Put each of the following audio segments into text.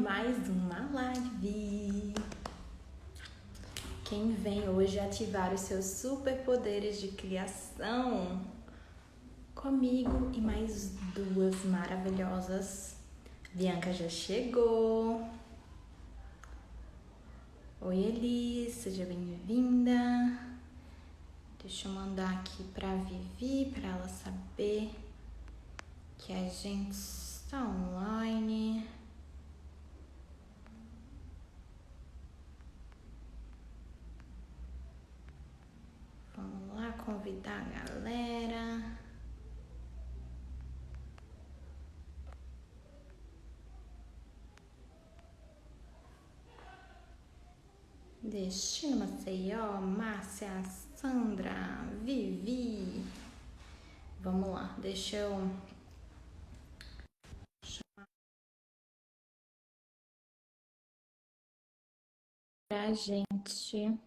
mais uma live. Quem vem hoje ativar os seus superpoderes de criação? Comigo e mais duas maravilhosas. Bianca já chegou. Oi, Elis, seja bem-vinda. Deixa eu mandar aqui pra Vivi, pra ela saber que a gente está online. Vamos lá convidar a galera. Destino Maceió, Márcia, Sandra, Vivi. Vamos lá, deixa eu pra gente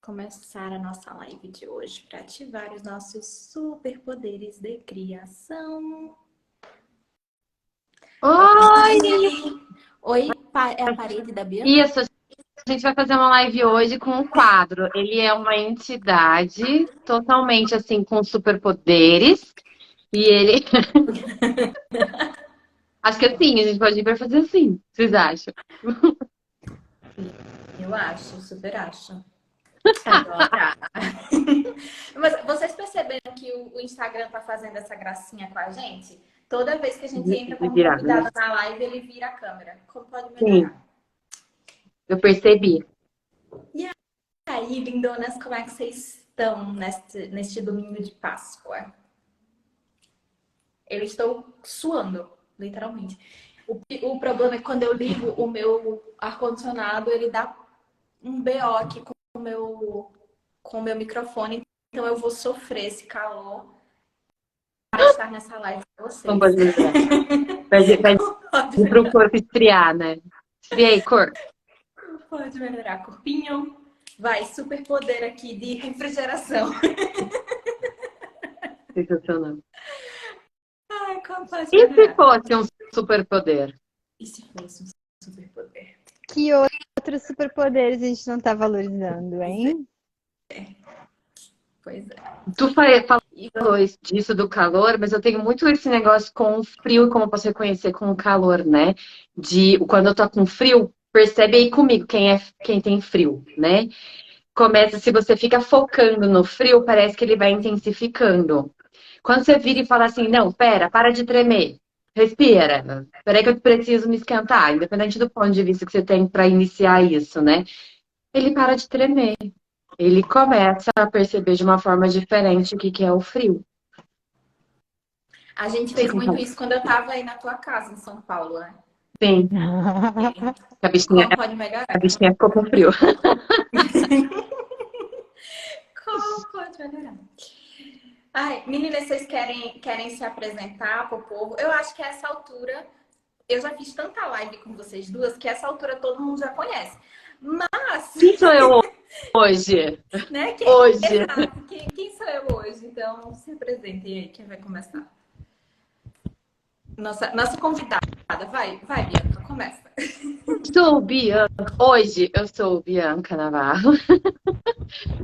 começar a nossa live de hoje para ativar os nossos superpoderes de criação. Oi! Oi, é a parede da Bianca? Isso, a gente vai fazer uma live hoje com um quadro. Ele é uma entidade totalmente assim com superpoderes. E ele. Acho que assim, a gente pode ir para fazer assim. Vocês acham? Eu acho, super acho. Agora. Mas vocês perceberam que o Instagram tá fazendo essa gracinha com a gente? Toda vez que a gente entra De como virar, né? convidada na live, ele vira a câmera. Como pode Sim, melhorar? eu percebi. E aí, lindonas, como é que vocês estão neste domingo de Páscoa? Eu estou suando, literalmente. O problema é que quando eu ligo o meu ar-condicionado, ele dá um BO aqui com o meu microfone. Então eu vou sofrer esse calor para estar nessa live com Como vocês. pode melhorar? Pede para o corpo esfriar, né? Esfria aí, corpo. Pode melhorar, corpinho. Vai, super poder aqui de refrigeração. Sensacional. Ai, como pode E se melhorar? fosse um superpoder? E se fosse um super poder? Que outros superpoderes a gente não tá valorizando, hein? Pois é. Tu E falou disso do calor, mas eu tenho muito esse negócio com o frio e como eu posso reconhecer com o calor, né? De quando eu tô com frio, percebe aí comigo quem tem frio, né? Começa, se você fica focando no frio, parece que ele vai intensificando. Quando você vira e fala assim, não, pera, para de tremer. Respira. Peraí que eu preciso me esquentar, independente do ponto de vista que você tem para iniciar isso, né? Ele para de tremer. Ele começa a perceber de uma forma diferente o que é o frio. a gente fez muito isso quando eu tava aí na tua casa, em São Paulo, né? Sim, a bichinha, Como pode melhorar? a bichinha ficou com frio. Como pode melhorar? Ai, meninas, vocês querem se apresentar pro povo? Eu acho que a essa altura, eu já fiz tanta live com vocês duas que a essa altura todo mundo já conhece. Mas, Quem sou eu hoje? né? Hoje. Exato, quem sou eu hoje? Então, se apresentem aí, quem vai começar? Nossa convidada, vai, Bianca, começa. Sou Bianca. Hoje eu sou Bianca Navarro,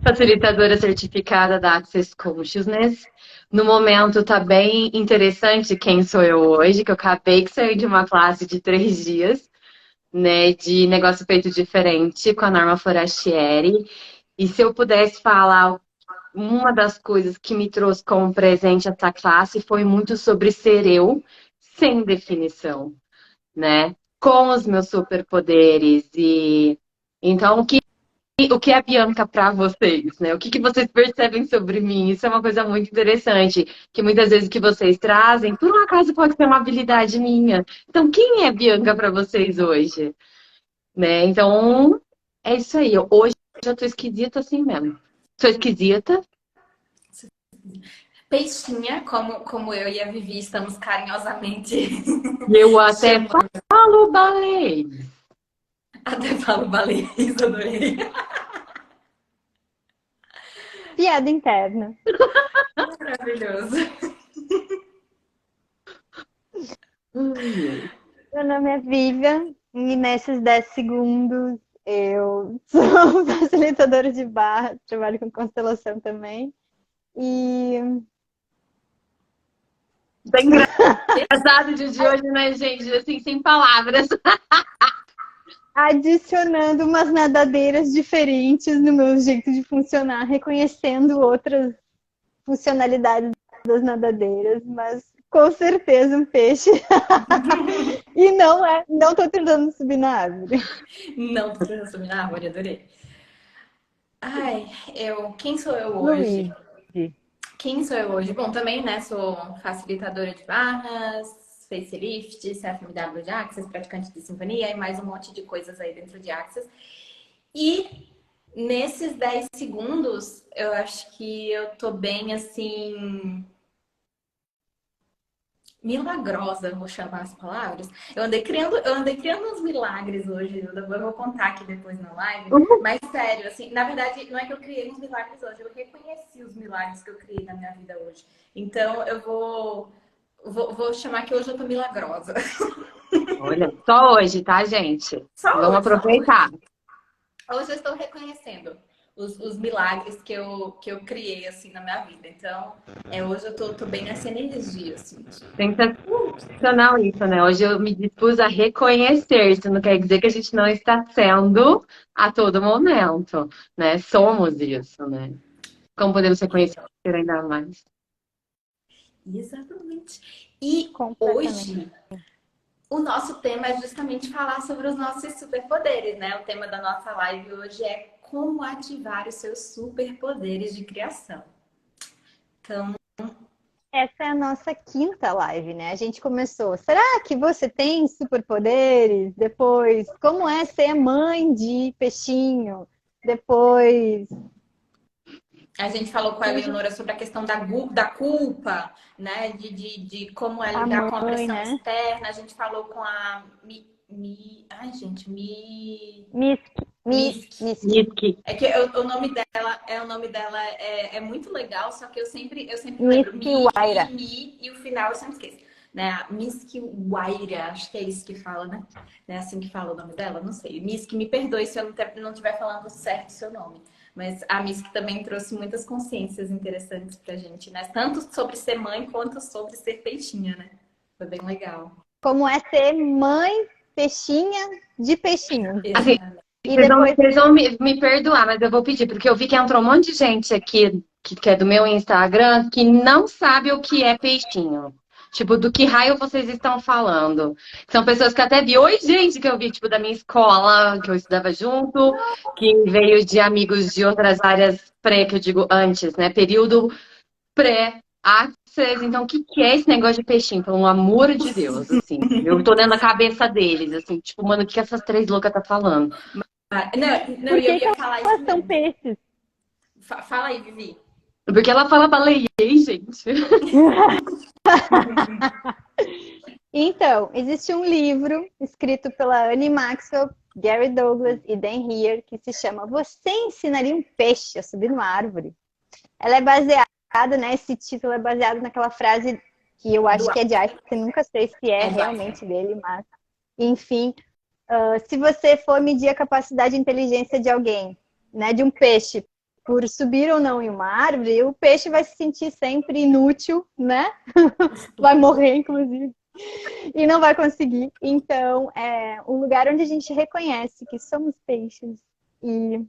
facilitadora certificada da Access Consciousness. No momento tá bem interessante quem sou eu hoje, que eu acabei de sair de uma classe de 3 dias, né, de negócio feito diferente com a Norma Forastieri. E se eu pudesse falar, uma das coisas que me trouxe como presente essa classe foi muito sobre ser eu sem definição, né? Com os meus superpoderes. E então, o que é a Bianca para vocês, né? O que vocês percebem sobre mim? Isso é uma coisa muito interessante, que muitas vezes o que vocês trazem, por um acaso pode ser uma habilidade minha. Então, quem é a Bianca para vocês hoje? Né? Então, é isso aí. Hoje eu tô esquisita assim mesmo. Sou esquisita. Peixinha, como eu e a Vivi estamos carinhosamente Eu até chamando. falo balé. Até falo baleia, adorei. Piada interna. Maravilhoso. Meu nome é Vivian e nesses 10 segundos eu sou facilitadora de barra, trabalho com constelação também. E Bem engraçado o dia de hoje, né, gente? Assim, sem palavras. adicionando umas nadadeiras diferentes no meu jeito de funcionar, reconhecendo outras funcionalidades das nadadeiras, mas com certeza um peixe. E não tô tentando subir na árvore. Não, tô tentando subir na árvore, adorei. Ai, quem sou eu hoje? Luiz. Quem sou eu hoje? Bom, também, né, sou facilitadora de barras, facelift, CFMW de Access, praticante de sinfonia e mais um monte de coisas aí dentro de Access. E nesses 10 segundos, eu acho que eu tô bem, assim, milagrosa, vou chamar as palavras. Eu andei criando uns milagres hoje, eu vou contar aqui depois na live, mas sério, assim, na verdade, não é que eu criei uns milagres hoje, eu reconheci os milagres que eu criei na minha vida hoje. Então, vou chamar que hoje eu tô milagrosa. Olha, só hoje, tá, gente? Só Vamos hoje, só hoje. aproveitar. Hoje eu estou reconhecendo os milagres que eu criei, assim, na minha vida. Então, hoje eu tô bem nessa energia, assim. Sensacional isso, né? Hoje eu me dispus a reconhecer. Isso não quer dizer que a gente não está sendo a todo momento, né? Somos isso, né? Como podemos reconhecer ainda mais? Exatamente. E Completamente. hoje o nosso tema é justamente falar sobre os nossos superpoderes, né? O tema da nossa live hoje é como ativar os seus superpoderes de criação. Então, Essa é a nossa quinta live, né? A gente começou. Será que você tem superpoderes? Depois, como é ser mãe de peixinho? Depois, a gente falou com a Eleonora sobre a questão da culpa, né? De como é a lidar com a mãe, pressão né? externa. A gente falou com a ai, gente, Misk. Miski. É que o nome dela é muito legal, só que eu sempre lembro Miski Waira. e o final eu sempre esqueço. Né? A Misk Waira, acho que é isso que fala, né? Não é assim que fala o nome dela? Não sei. Misk, me perdoe se eu não estiver falando certo o seu nome. Mas a Misk também trouxe muitas consciências interessantes pra gente, né? Tanto sobre ser mãe quanto sobre ser peixinha, né? Foi bem legal. Como é ser mãe peixinha de peixinho. Assim, Exatamente. E vocês vão, depois, vocês vão me perdoar, mas eu vou pedir, porque eu vi que entrou um monte de gente aqui, que é do meu Instagram, que não sabe o que é peixinho. Tipo, do que raio vocês estão falando? São pessoas que até vi, oi, gente, que eu vi, tipo, da minha escola, que eu estudava junto, que veio de amigos de outras áreas pré, que eu digo antes, né? Período pré-access. Então, o que é esse negócio de peixinho? Pelo amor de Deus, assim. Eu tô dentro da cabeça deles, assim, tipo, mano, o que essas três loucas tá falando? Não, por e eu que que ia falar isso elas são mesmo. peixes? Fala aí, Vivi. Porque ela fala baleiei, gente. Então, existe um livro escrito pela Annie Maxwell, Gary Douglas e Dan Heer que se chama Você Ensinaria um Peixe a Subir numa Árvore? Ela é baseada, né? Esse título é baseado naquela frase que eu acho que é de Einstein, nunca sei se é É do Einstein. realmente dele, mas enfim, se você for medir a capacidade de inteligência de alguém, né, de um peixe, por subir ou não em uma árvore, o peixe vai se sentir sempre inútil, né? Vai morrer, inclusive, e não vai conseguir. Então, é um lugar onde a gente reconhece que somos peixes e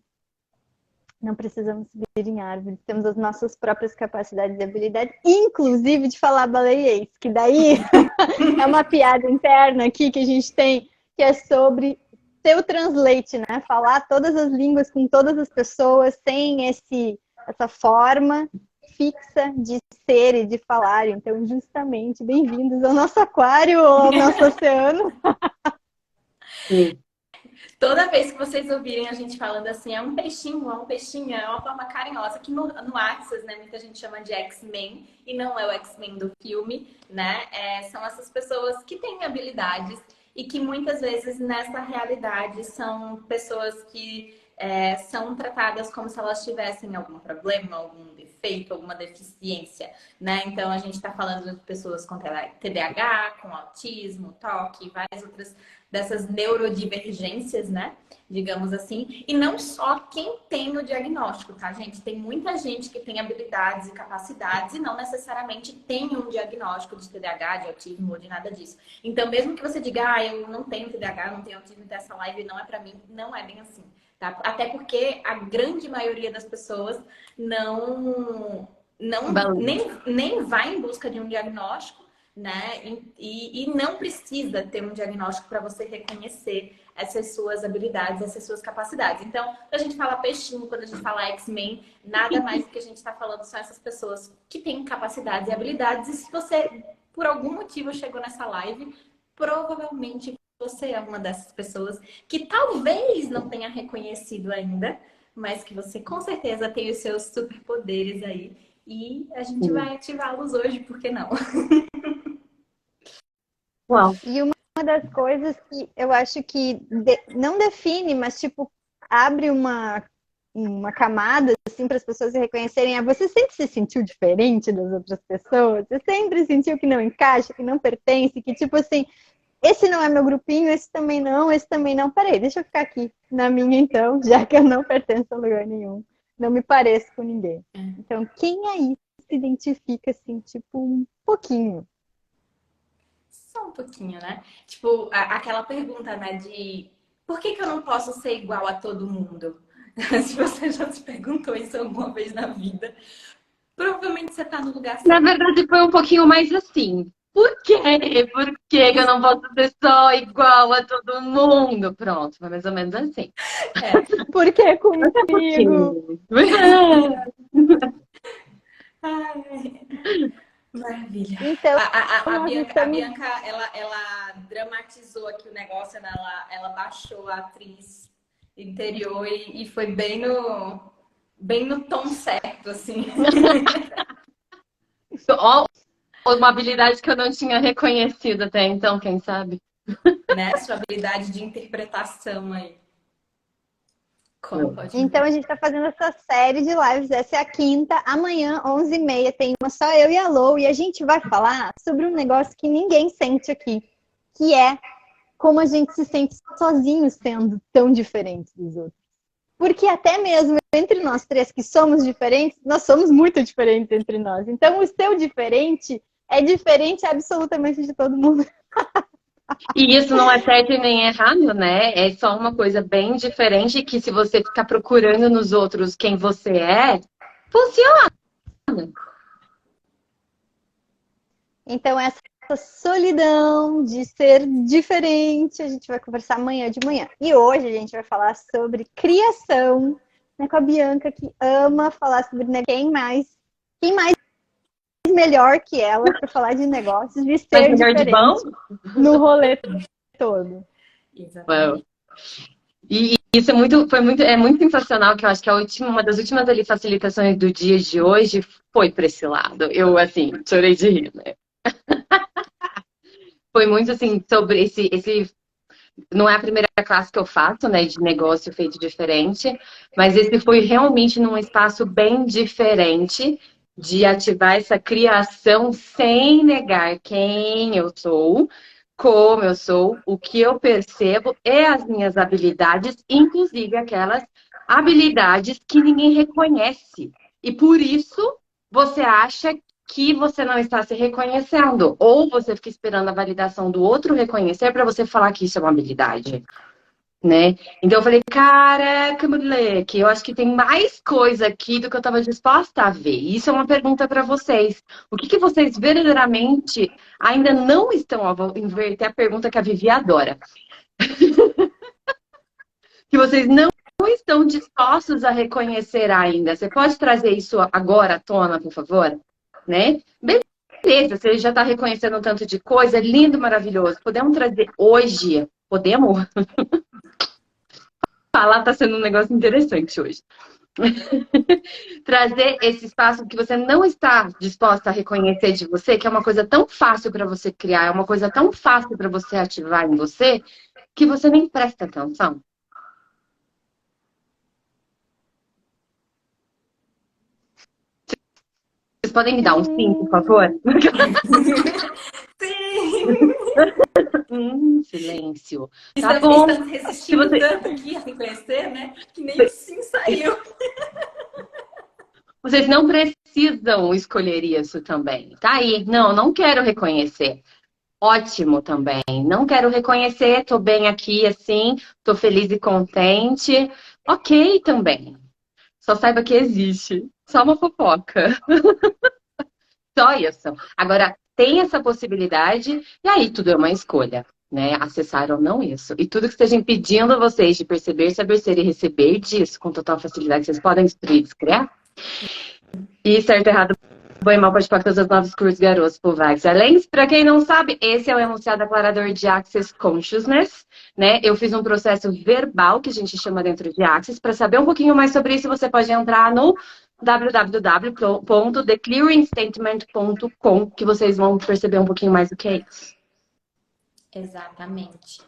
não precisamos subir em árvores, temos as nossas próprias capacidades e habilidades, inclusive de falar baleiês, que daí é uma piada interna aqui que a gente tem, que é sobre ter o translate, né? Falar todas as línguas com todas as pessoas sem essa forma fixa de ser e de falar. Então, justamente, bem-vindos ao nosso aquário, ao nosso oceano. Sim. Toda vez que vocês ouvirem a gente falando assim, é um peixinho, é uma forma carinhosa. Aqui no Axis, né, muita gente chama de X-Men, e não é o X-Men do filme, né? São essas pessoas que têm habilidades e que muitas vezes nessa realidade são pessoas que são tratadas como se elas tivessem algum problema, algum defeito, alguma deficiência, né? Então, a gente está falando de pessoas com TDAH, com autismo, toque, várias outras dessas neurodivergências, né? Digamos assim. E não só quem tem o diagnóstico, tá, gente? Tem muita gente que tem habilidades e capacidades e não necessariamente tem um diagnóstico de TDAH, de autismo ou de nada disso. Então, mesmo que você diga, eu não tenho TDAH, não tenho autismo, então essa live não é pra mim, não é bem assim, tá? Até porque a grande maioria das pessoas nem vai em busca de um diagnóstico, né? E não precisa ter um diagnóstico para você reconhecer essas suas habilidades, essas suas capacidades. Então, quando a gente fala peixinho, quando a gente fala X-Men, nada mais do que a gente está falando são essas pessoas que têm capacidades e habilidades. E se você, por algum motivo, chegou nessa live, provavelmente você é uma dessas pessoas que talvez não tenha reconhecido ainda, mas que você com certeza tem os seus superpoderes aí. E a gente vai ativá-los hoje, por que não? Uau. E uma das coisas que eu acho que não define, mas tipo, abre uma camada assim para as pessoas se reconhecerem. Você sempre se sentiu diferente das outras pessoas? Você sempre sentiu que não encaixa, que não pertence, que tipo assim, esse não é meu grupinho, esse também não, esse também não. Peraí, deixa eu ficar aqui na minha então, já que eu não pertenço a lugar nenhum. Não me pareço com ninguém. Então, quem aí se identifica assim, tipo, um pouquinho? Só um pouquinho, né? Tipo, aquela pergunta, né, de por que eu não posso ser igual a todo mundo? Se você já se perguntou isso alguma vez na vida, provavelmente você tá no lugar Na certo. verdade, foi um pouquinho mais assim. Por quê? Por que que eu não posso ser só igual a todo mundo? Pronto, foi mais ou menos assim. Por que Até porque. comigo? Ai, maravilha. Então, A nós Bianca, estamos... ela dramatizou aqui o negócio, né? Ela baixou a atriz interior e foi bem no tom certo, assim. Ó, uma habilidade que eu não tinha reconhecido até então, quem sabe? Né? Sua habilidade de interpretação aí. Como pode Então, mudar? a gente está fazendo essa série de lives. Essa é a quinta. Amanhã, 11h30, tem uma só eu e a Lou. E a gente vai falar sobre um negócio que ninguém sente aqui. Que é como a gente se sente sozinho sendo tão diferente dos outros. Porque até mesmo entre nós três que somos diferentes, nós somos muito diferentes entre nós. Então, o seu diferente é diferente absolutamente de todo mundo. E isso não é certo e nem errado, né? É só uma coisa bem diferente que se você ficar procurando nos outros quem você é, funciona. Então, essa solidão de ser diferente, a gente vai conversar amanhã de manhã. E hoje a gente vai falar sobre criação, né, com a Bianca, que ama falar sobre, né, quem mais melhor que ela para falar de negócios, de Mas ser melhor de bom? diferente no rolê todo. Exatamente. E isso é muito sensacional, que eu acho que uma das últimas ali facilitações do dia de hoje foi para esse lado. Eu, assim, chorei de rir, né? Foi muito, assim, sobre esse... Não é a primeira classe que eu faço, né, de negócio feito diferente, mas esse foi realmente num espaço bem diferente de ativar essa criação sem negar quem eu sou, como eu sou, o que eu percebo e as minhas habilidades, inclusive aquelas habilidades que ninguém reconhece. E por isso você acha que você não está se reconhecendo, ou você fica esperando a validação do outro reconhecer para você falar que isso é uma habilidade, né? Então eu falei, caraca, moleque, eu acho que tem mais coisa aqui do que eu estava disposta a ver. Isso é uma pergunta para vocês. O que vocês verdadeiramente ainda não estão, vou inverter a pergunta que a Vivi adora. Que vocês não estão dispostos a reconhecer ainda. Você pode trazer isso agora à tona, por favor? Né? Beleza, você já está reconhecendo um tanto de coisa, lindo, maravilhoso. Podemos trazer hoje? Podemos? Falar está sendo um negócio interessante hoje. Trazer esse espaço que você não está disposta a reconhecer de você, que é uma coisa tão fácil para você criar, é uma coisa tão fácil para você ativar em você, que você nem presta atenção. podem me dar um sim, por favor? Sim! Silêncio. Tá bom. Estamos resistindo tanto aqui a se conhecer, né? Que nem o sim saiu. Vocês não precisam escolher isso também. Tá aí. Não quero reconhecer. Ótimo também. Não quero reconhecer, tô bem aqui assim, tô feliz e contente. Ok também. Só saiba que existe. Só uma fofoca. Só isso. Agora, tem essa possibilidade, e aí tudo é uma escolha, né? Acessar ou não isso. E tudo que esteja impedindo vocês de perceber, saber ser e receber disso com total facilidade, vocês podem destruir, descriar. E certo, errado, bom e mal pode para todas as novas cursos, garotos, por vagas. Além, para quem não sabe, esse é o enunciado aclarador de Access Consciousness, né? Eu fiz um processo verbal que a gente chama dentro de Access. Para saber um pouquinho mais sobre isso, você pode entrar no www.theclearingstatement.com, que vocês vão perceber um pouquinho mais do que é isso. Exatamente.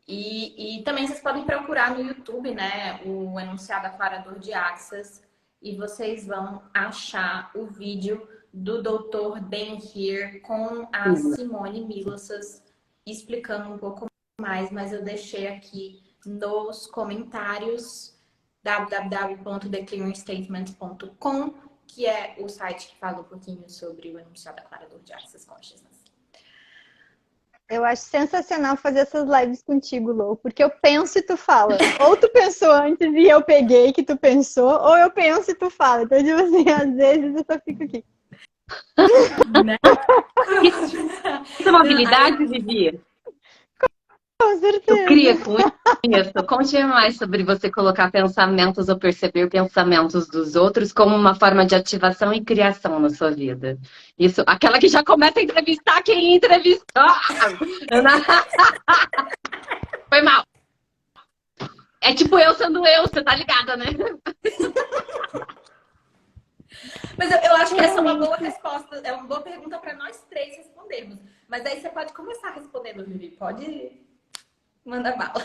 E também vocês podem procurar no YouTube, né, o enunciado aclarador de Access, e vocês vão achar o vídeo do Dr. Ben Here com a Simone Milossas explicando um pouco mais, mas eu deixei aqui nos comentários www.theclearingstatement.com, que é o site que fala um pouquinho sobre o enunciado aclarador de Access Consciousness. Eu acho sensacional fazer essas lives contigo, Lou, porque eu penso e tu fala. Ou tu pensou antes e eu peguei que tu pensou, ou eu penso e tu fala. Então, tipo assim, às vezes eu só fico aqui. Isso é uma habilidade, Vivi? Com certeza. Tu cria com isso. Conte mais sobre você colocar pensamentos ou perceber pensamentos dos outros como uma forma de ativação e criação na sua vida. Isso, aquela que já começa a entrevistar quem entrevistou. Foi mal. É tipo eu sendo eu, você tá ligada, né? Mas eu acho que essa é uma boa resposta, é uma boa pergunta para nós três respondermos. Mas aí você pode começar respondendo, Vivi. Pode mandar bala.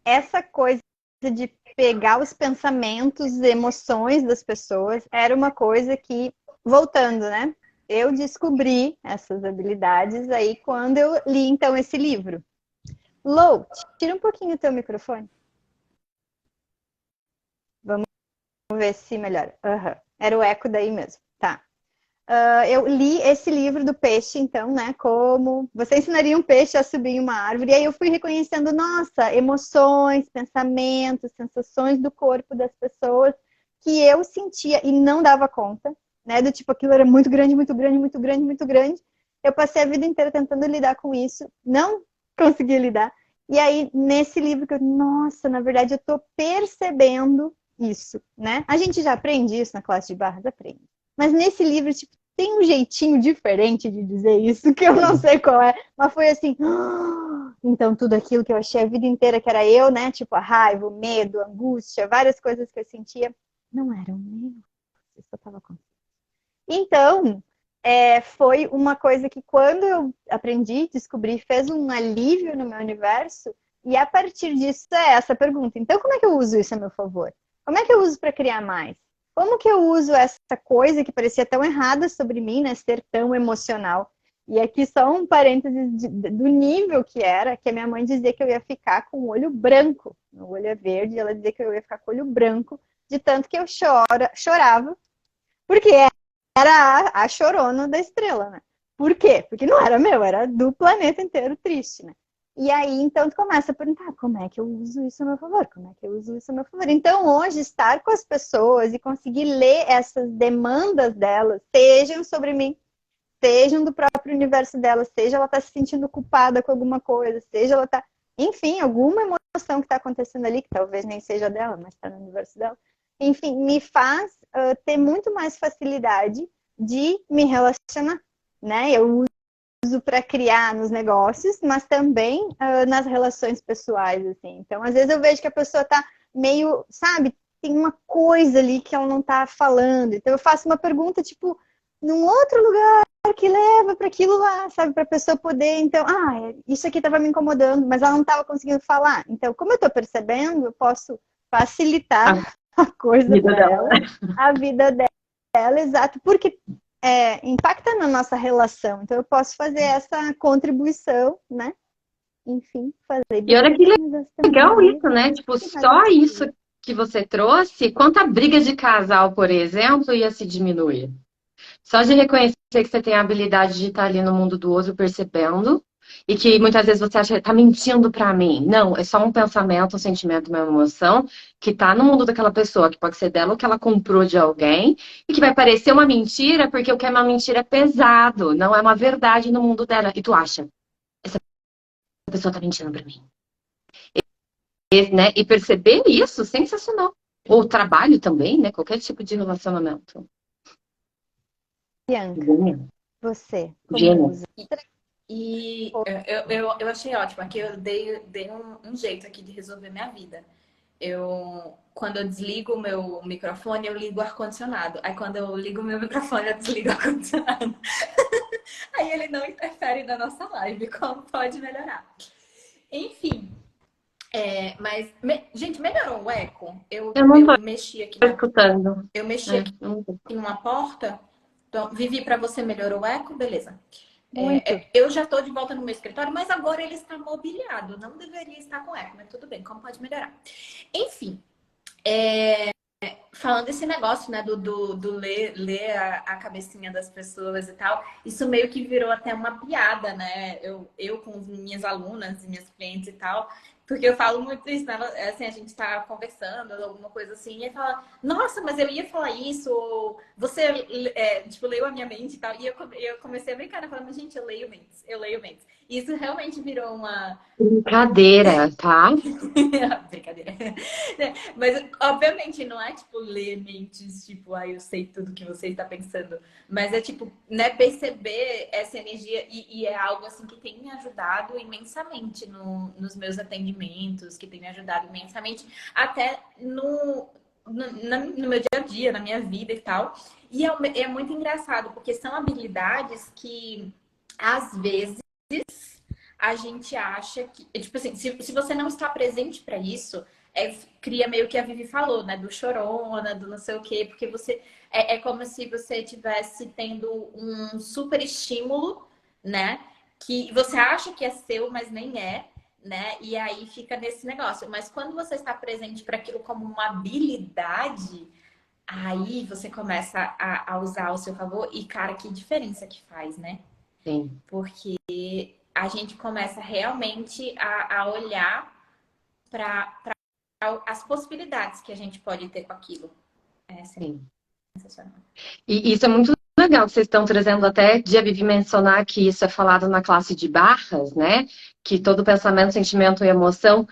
Essa coisa de pegar os pensamentos e emoções das pessoas era uma coisa que, voltando, né? Eu descobri essas habilidades aí quando eu li, então, esse livro. Lou, tira um pouquinho o teu microfone. Vamos ver se melhora. Era o eco daí mesmo. Tá. Eu li esse livro do peixe, então, né? Como você ensinaria um peixe a subir em uma árvore. E aí eu fui reconhecendo, nossa, emoções, pensamentos, sensações do corpo das pessoas que eu sentia e não dava conta, né? Do tipo, aquilo era muito grande, muito grande, muito grande, muito grande. Eu passei a vida inteira tentando lidar com isso, não consegui lidar. E aí, nesse livro, nossa, na verdade, eu tô percebendo isso, né? A gente já aprende isso na classe de barras, aprende. Mas nesse livro, tipo, tem um jeitinho diferente de dizer isso, que eu não sei qual é. Mas foi assim, então tudo aquilo que eu achei a vida inteira que era eu, né? Tipo, a raiva, o medo, a angústia, várias coisas que eu sentia, não eram meus. Eu só tava com. Então, foi uma coisa que quando eu aprendi, descobri, fez um alívio no meu universo. E a partir disso é essa pergunta. Então, como é que eu uso isso a meu favor? Como é que eu uso para criar mais? Como que eu uso essa coisa que parecia tão errada sobre mim, né? Ser tão emocional. E aqui só um parênteses do nível que era, que a minha mãe dizia que eu ia ficar com o olho branco. O olho é verde, ela dizia que eu ia ficar com o olho branco, de tanto que eu chorava. Porque era a chorona da estrela, né? Por quê? Porque não era meu, era do planeta inteiro triste, né? E aí, então, tu começa a perguntar, como é que eu uso isso a meu favor? Como é que eu uso isso a meu favor? Então, hoje, estar com as pessoas e conseguir ler essas demandas delas, sejam sobre mim, sejam do próprio universo delas, seja ela tá se sentindo culpada com alguma coisa, seja ela tá... Enfim, alguma emoção que tá acontecendo ali, que talvez nem seja dela, mas tá no universo dela. Enfim, me faz ter muito mais facilidade de me relacionar, né? Eu uso para criar nos negócios, mas também nas relações pessoais, assim. Então, às vezes eu vejo que a pessoa tá meio, sabe, tem uma coisa ali que ela não tá falando. Então, eu faço uma pergunta, tipo, num outro lugar que leva para aquilo lá, sabe, para a pessoa poder, então, isso aqui tava me incomodando, mas ela não tava conseguindo falar. Então, como eu tô percebendo, eu posso facilitar a coisa para ela, a vida dela. ela, exato, porque impacta na nossa relação. Então, eu posso fazer essa contribuição, né? Enfim, fazer E olha que legal também. isso, né? Tipo, só isso que você trouxe, quanta briga de casal, por exemplo, ia se diminuir. Só de reconhecer que você tem a habilidade de estar ali no mundo do outro percebendo, e que muitas vezes você acha que tá mentindo pra mim. Não, é só um pensamento, um sentimento, uma emoção que tá no mundo daquela pessoa, que pode ser dela ou que ela comprou de alguém, e que vai parecer uma mentira, porque o que é uma mentira é pesado, não é uma verdade no mundo dela. E tu acha, essa pessoa tá mentindo pra mim. Né? E perceber isso, sensacional. Ou trabalho também, né? Qualquer tipo de relacionamento. Bianca, você, como Gênio. usa? E eu achei ótimo. Aqui eu dei um jeito aqui de resolver minha vida. Quando eu desligo o meu microfone, eu ligo o ar-condicionado. Aí quando eu ligo o meu microfone, eu desligo o ar-condicionado. Aí ele não interfere na nossa live, como pode melhorar. Enfim, mas, gente, melhorou o eco? Eu não tô mexi aqui escutando. eu mexi aqui numa porta. Então, Vivi, para você melhorou o eco? Beleza. Muito. Eu já estou de volta no meu escritório, mas agora ele está mobiliado. Não deveria estar com eco, mas tudo bem, como pode melhorar? Enfim, falando desse negócio, né, do ler a cabecinha das pessoas e tal, isso meio que virou até uma piada, né? Eu com minhas alunas e minhas clientes e tal, porque eu falo muito isso, né? Assim, a gente tá conversando, alguma coisa assim, e aí fala, nossa, mas eu ia falar isso, ou você, tipo, leu a minha mente e tal, e eu comecei a brincar, né? Falando, mas, gente, eu leio mentes, eu leio mentes. E isso realmente virou uma... Brincadeira, tá? Brincadeira. Mas, obviamente, não é, tipo, ler mentes, tipo, eu sei tudo que você está pensando. Mas é, tipo, né, perceber essa energia. E é algo, assim, que tem me ajudado imensamente nos meus atendimentos, que tem me ajudado imensamente até no meu dia a dia, na minha vida e tal. E é muito engraçado, porque são habilidades que, às vezes, a gente acha que, tipo assim, se você não está presente para isso, cria meio que a Vivi falou, né? Do chorona, do não sei o quê, porque você é como se você estivesse tendo um super estímulo, né? Que você acha que é seu, mas nem é, né? E aí fica nesse negócio. Mas quando você está presente para aquilo como uma habilidade, aí você começa a usar ao seu favor. E, cara, que diferença que faz, né? Sim. Porque a gente começa realmente a olhar para as possibilidades que a gente pode ter com aquilo. Sim. Sensacional. E isso é muito legal que vocês estão trazendo até de a Vivi mencionar que isso é falado na classe de barras, né? Que todo pensamento, sentimento e emoção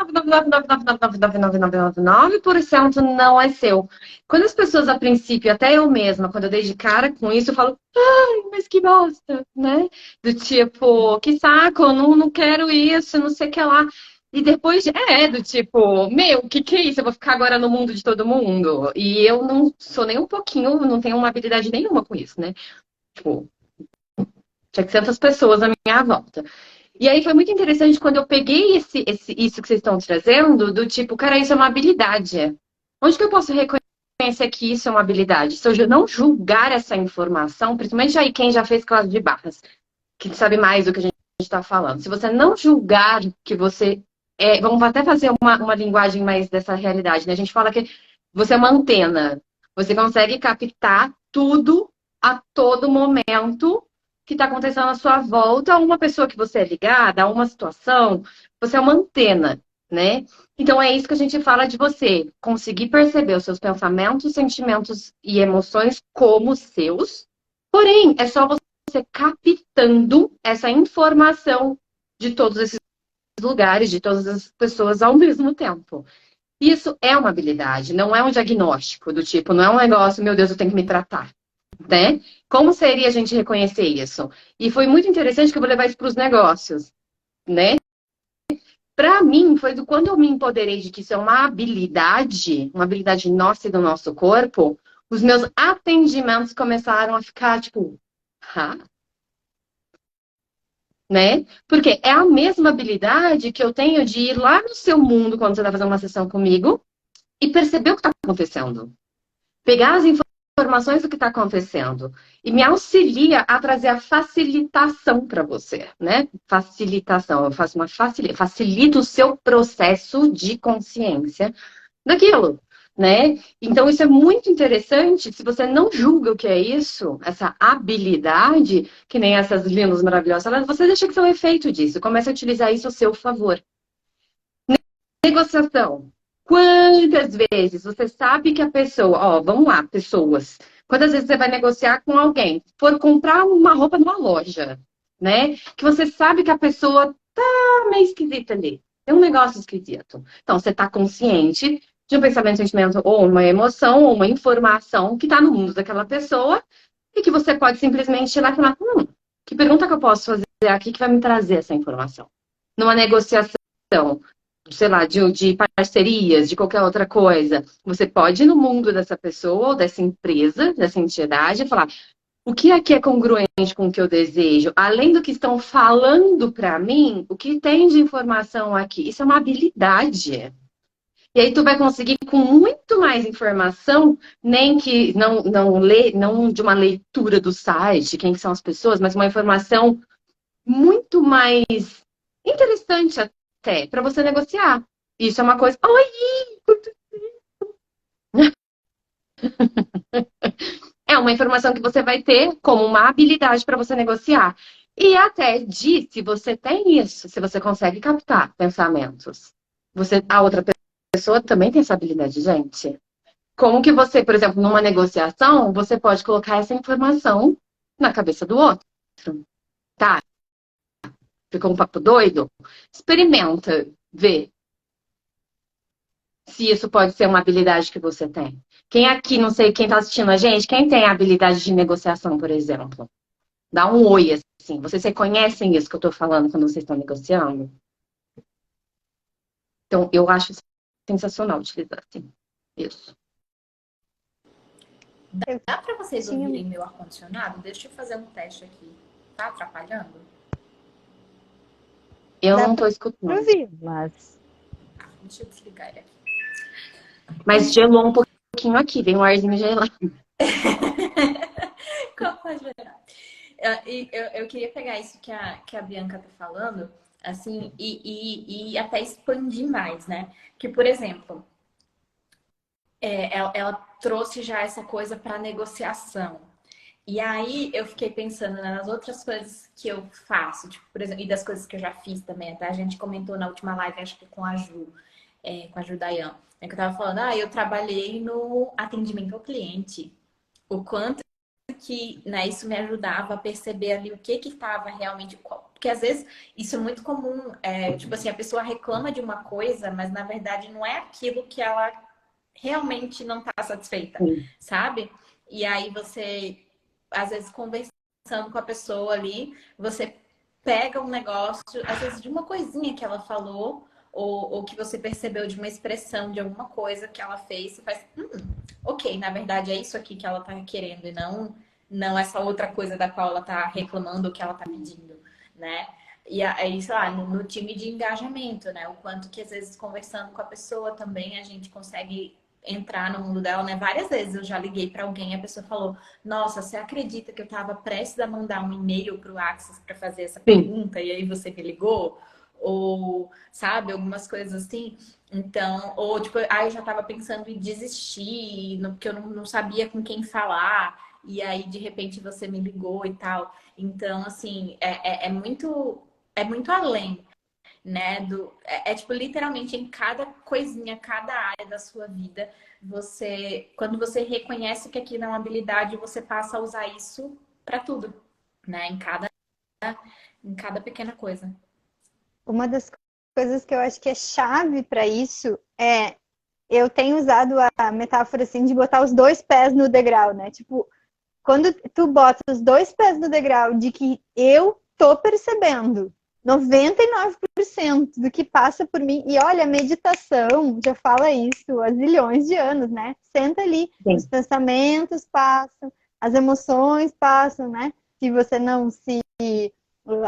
99,9999999% não é seu. Quando as pessoas, a princípio, até eu mesma, quando eu dei de cara com isso, eu falo, ai, mas que bosta, né? Do tipo, que saco, eu não quero isso, não sei o que lá. E depois, do tipo, meu, o que é isso? Eu vou ficar agora no mundo de todo mundo. E eu não sou nem um pouquinho, não tenho uma habilidade nenhuma com isso, né? Tipo, tinha que ser outras pessoas à minha volta. E aí foi muito interessante quando eu peguei isso que vocês estão trazendo, do tipo, cara, isso é uma habilidade. Onde que eu posso reconhecer que isso é uma habilidade? Se eu não julgar essa informação, principalmente aí quem já fez classe de barras, que sabe mais do que a gente está falando. Se você não julgar que você vamos até fazer uma linguagem mais dessa realidade, né? A gente fala que você é uma antena. Você consegue captar tudo a todo momento que está acontecendo à sua volta, a uma pessoa que você é ligada, a uma situação, você é uma antena, né? Então é isso que a gente fala de você conseguir perceber os seus pensamentos, sentimentos e emoções como seus. Porém, é só você captando essa informação de todos esses lugares, de todas as pessoas ao mesmo tempo. Isso é uma habilidade, não é um diagnóstico do tipo, não é um negócio, meu Deus, eu tenho que me tratar. Né? Como seria a gente reconhecer isso? E foi muito interessante que eu vou levar isso para os negócios, né? Para mim, foi quando eu me empoderei de que isso é uma habilidade nossa e do nosso corpo, os meus atendimentos começaram a ficar tipo, né? Porque é a mesma habilidade que eu tenho de ir lá no seu mundo quando você está fazendo uma sessão comigo e perceber o que está acontecendo. pegar as informações do que está acontecendo e me auxilia a trazer a facilitação para você, né? Facilitação, eu faço uma facilito o seu processo de consciência daquilo, né? Então isso é muito interessante. Se você não julga o que é isso, essa habilidade, que nem essas lindas maravilhosas, você deixa que seu efeito disso, comece a utilizar isso a seu favor. Negociação. Quantas vezes você sabe que a pessoa, ó, vamos lá, pessoas. Quantas vezes você vai negociar com alguém? For comprar uma roupa numa loja, né? Que você sabe que a pessoa tá meio esquisita ali. Tem um negócio esquisito. Então, você tá consciente de um pensamento, sentimento, ou uma emoção, ou uma informação que tá no mundo daquela pessoa e que você pode simplesmente ir lá e falar, que pergunta que eu posso fazer aqui que vai me trazer essa informação? Numa negociação, sei lá, de parcerias, de qualquer outra coisa. Você pode ir no mundo dessa pessoa ou dessa empresa, dessa entidade, e falar o que aqui é congruente com o que eu desejo, além do que estão falando para mim, o que tem de informação aqui. Isso é uma habilidade. E aí tu vai conseguir com muito mais informação, nem que não de uma leitura do site, quem são as pessoas, mas uma informação muito mais interessante até para você negociar. Isso é uma coisa. Oi! É uma informação que você vai ter como uma habilidade para você negociar. E até se você tem isso, se você consegue captar pensamentos. A outra pessoa também tem essa habilidade, gente. Como que você, por exemplo, numa negociação, você pode colocar essa informação na cabeça do outro. Tá? Ficou um papo doido? Experimenta ver se isso pode ser uma habilidade que você tem. Quem aqui, não sei quem tá assistindo a gente, quem tem a habilidade de negociação, por exemplo? Dá um oi, assim. Vocês reconhecem isso que eu tô falando quando vocês estão negociando? Então, eu acho sensacional utilizar, assim. Isso. Dá pra vocês ouvirem meu ar-condicionado? Deixa eu fazer um teste aqui. Tá atrapalhando? Eu não tô escutando. Eu vi, mas... Deixa eu desligar ele aqui. Mas gelou um pouquinho aqui, vem um arzinho gelado. Como pode ver? Eu queria pegar isso que a Bianca tá falando, assim, e até expandir mais, né? Que, por exemplo, ela trouxe já essa coisa para negociação. E aí eu fiquei pensando nas outras coisas que eu faço, tipo, por exemplo, e das coisas que eu já fiz também. Até a gente comentou na última live, acho que com a Ju Dayan, que eu tava falando, eu trabalhei no atendimento ao cliente. O quanto que, né, isso me ajudava a perceber ali o que estava realmente... Porque às vezes isso é muito comum, tipo assim, a pessoa reclama de uma coisa, mas na verdade não é aquilo que ela realmente não tá satisfeita, sabe? E aí você, às vezes, conversando com a pessoa ali, você pega um negócio, às vezes, de uma coisinha que ela falou, ou que você percebeu de uma expressão, de alguma coisa que ela fez, você faz, ok, na verdade é isso aqui que ela tá querendo, e não essa outra coisa da qual ela tá reclamando, ou que ela tá pedindo, né? E aí, sei lá, no time de engajamento, né? O quanto que, às vezes, conversando com a pessoa também, a gente consegue entrar no mundo dela, né? Várias vezes eu já liguei para alguém e a pessoa falou, nossa, você acredita que eu estava prestes a mandar um e-mail para o Axis para fazer essa pergunta e aí você me ligou? Ou, sabe, algumas coisas assim. Então, ou tipo, eu já estava pensando em desistir, porque eu não sabia com quem falar, e aí de repente você me ligou e tal. Então, assim, é muito além, né? Tipo, literalmente em cada coisinha, cada área da sua vida, quando você reconhece que aquilo é uma habilidade, você passa a usar isso para tudo, né? Em cada pequena coisa. Uma das coisas que eu acho que é chave para isso eu tenho usado a metáfora assim de botar os dois pés no degrau, né? Tipo, quando tu bota os dois pés no degrau de que eu tô percebendo 99% do que passa por mim. E olha, a meditação já fala isso há zilhões de anos, né? Senta ali, os pensamentos passam, as emoções passam, né? Se você não se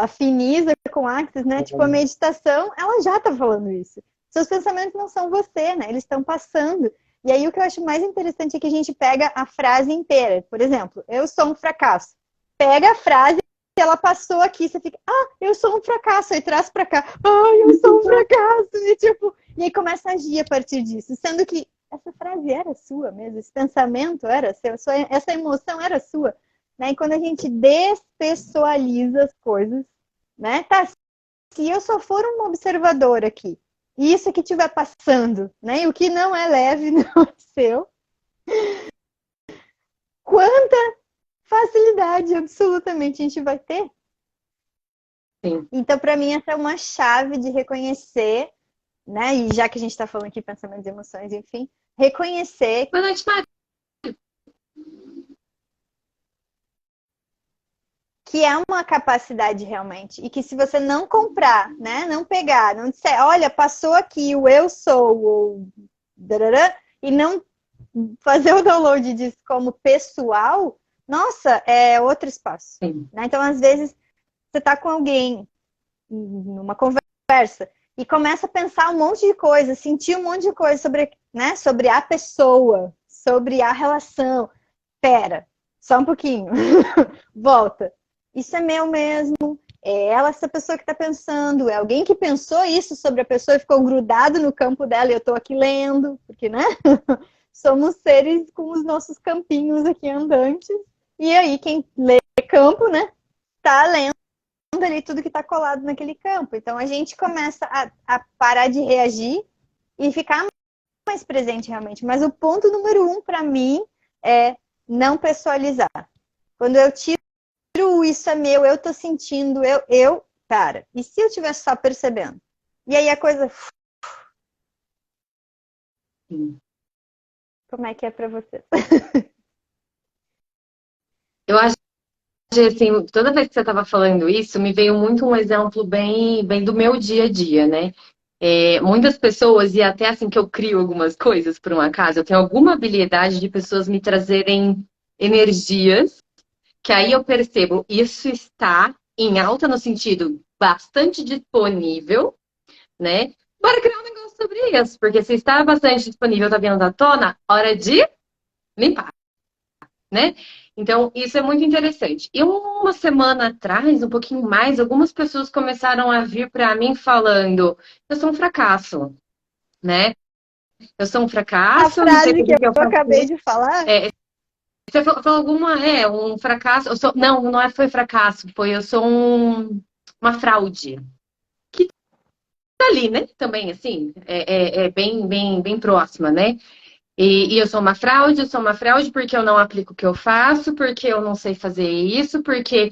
afiniza com Axis, né? Tipo, a meditação, ela já tá falando isso. Seus pensamentos não são você, né? Eles estão passando. E aí o que eu acho mais interessante é que a gente pega a frase inteira. Por exemplo, eu sou um fracasso. Pega a frase, ela passou aqui, você fica, eu sou um fracasso, aí traz pra cá, eu sou um fracasso, e tipo, e aí começa a agir a partir disso, sendo que essa frase era sua mesmo, esse pensamento era seu, essa emoção era sua, né? E quando a gente despessoaliza as coisas, né? Tá, se eu só for um observador aqui, e isso aqui estiver passando, né? E o que não é leve não é seu, quanta facilidade absolutamente a gente vai ter. Sim. Então, para mim, essa é uma chave de reconhecer, né? E já que a gente está falando aqui pensamentos e emoções, enfim, reconhecer Boa noite, Mari. que é uma capacidade realmente. E que se você não comprar, né? Não pegar, não disser, olha, passou aqui o eu sou, ou e não fazer o download disso como pessoal, nossa, é outro espaço. Né? Então, às vezes, você está com alguém numa conversa e começa a pensar um monte de coisa, sentir um monte de coisa sobre, né, sobre a pessoa, sobre a relação. Pera, só um pouquinho. Volta. Isso é meu mesmo. É ela, essa pessoa que está pensando. É alguém que pensou isso sobre a pessoa e ficou grudado no campo dela e eu estou aqui lendo, porque, né? Somos seres com os nossos campinhos aqui andantes. E aí, quem lê campo, né? Tá lendo ali tudo que está colado naquele campo. Então, a gente começa a parar de reagir e ficar mais presente realmente. Mas o ponto número 1 para mim é não pessoalizar. Quando eu tiro isso é meu, eu tô sentindo, cara, e se eu estivesse só percebendo? E aí a coisa... Como é que é para você? Eu acho que, assim, toda vez que você estava falando isso, me veio muito um exemplo bem, bem do meu dia a dia, né? Muitas pessoas, e até assim que eu crio algumas coisas por um acaso, eu tenho alguma habilidade de pessoas me trazerem energias, que aí eu percebo, isso está em alta no sentido bastante disponível, né? Bora criar um negócio sobre isso, porque se está bastante disponível, está vindo à tona, hora de limpar, né? Então, isso é muito interessante. E uma semana atrás, um pouquinho mais, algumas pessoas começaram a vir para mim falando: eu sou um fracasso, né? Eu sou um A fracasso, não sei frase por que que eu eu faço acabei isso. de falar... Você falou um fracasso. Não, não foi fracasso, eu sou uma fraude. Que tá ali, né? Também, assim, é bem, bem, bem próxima, né? E eu sou uma fraude porque eu não aplico o que eu faço, porque eu não sei fazer isso, porque.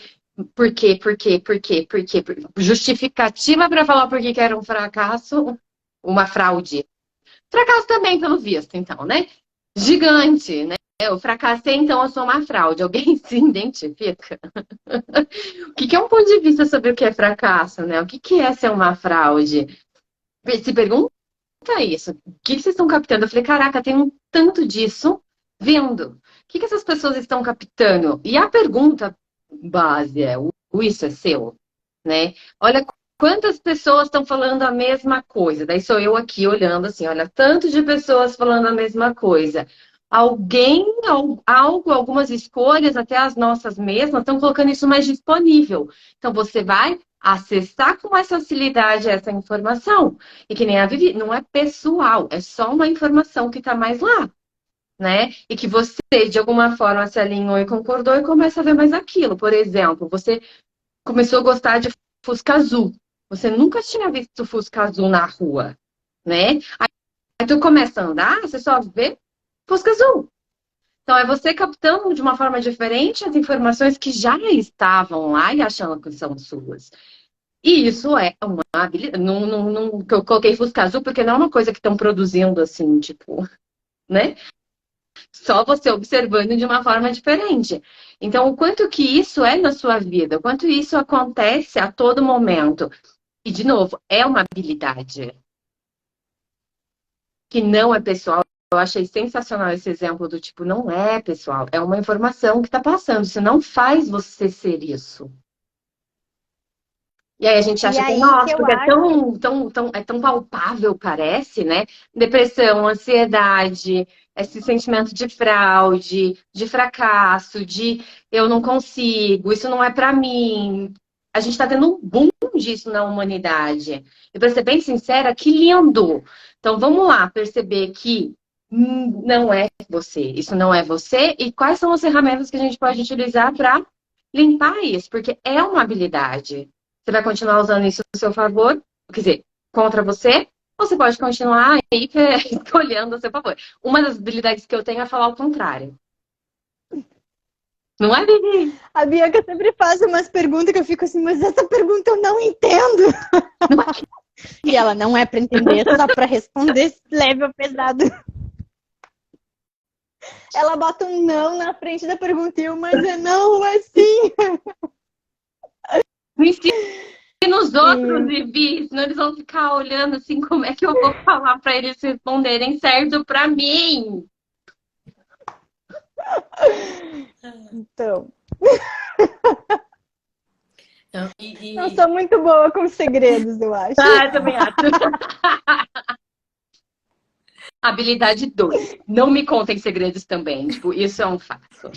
Justificativa para falar por que era um fracasso, uma fraude. Fracasso também, pelo visto, então, né? Gigante, né? Eu fracassei, então eu sou uma fraude. Alguém se identifica? O que é um ponto de vista sobre o que é fracasso, né? O que é ser uma fraude? Se pergunta isso. O que vocês estão captando? Eu falei, caraca, tem um tanto disso vindo. O que essas pessoas estão captando? E a pergunta base é, o isso é seu? Né? Olha quantas pessoas estão falando a mesma coisa. Daí sou eu aqui olhando assim, olha, tanto de pessoas falando a mesma coisa. Alguém, algo, algumas escolhas, até as nossas mesmas, estão colocando isso mais disponível. Então você vai acessar com mais facilidade essa informação. E que nem a Vivi, não é pessoal, é só uma informação que está mais lá. Né? E que você, de alguma forma, se alinhou e concordou e começa a ver mais aquilo. Por exemplo, você começou a gostar de Fusca Azul. Você nunca tinha visto Fusca Azul na rua, né? Aí tu começa a andar, você só vê Fusca Azul. Então, é você captando de uma forma diferente as informações que já estavam lá e achando que são suas. E isso é uma habilidade. Não, que eu coloquei Fusca Azul porque não é uma coisa que estão produzindo assim, tipo, né? Só você observando de uma forma diferente. Então, o quanto que isso é na sua vida, o quanto isso acontece a todo momento. E, de novo, é uma habilidade que não é pessoal. Eu achei sensacional esse exemplo do tipo, não é pessoal, é uma informação que está passando. Isso não faz você ser isso. E aí a gente E acha que, aí que nossa, eu porque é acho... tão palpável, parece, né? Depressão, ansiedade, esse sentimento de fraude, de fracasso, de eu não consigo, isso não é pra mim. A gente tá tendo um boom disso na humanidade. E pra ser bem sincera, que lindo! Então vamos lá perceber que não é você, isso não é você, e quais são as ferramentas que a gente pode utilizar para limpar isso, porque é uma habilidade. Você vai continuar usando isso a seu favor, quer dizer, contra você, ou você pode continuar aí escolhendo a seu favor. Uma das habilidades que eu tenho é falar o contrário. Não é, Vivi? A Bianca sempre faz umas perguntas que eu fico assim, mas essa pergunta eu não entendo. E ela não é para entender, é só para responder leve ou pesado. Ela bota um não na frente da pergunta e eu, mas é não, é sim. Não ensina os outros, Vivi, senão eles vão ficar olhando assim, como é que eu vou falar para eles responderem certo para mim? Então. E... Eu sou muito boa com segredos, eu acho. Ah, eu também acho. Habilidade 2. Não me contem segredos também. Tipo, isso é um fato.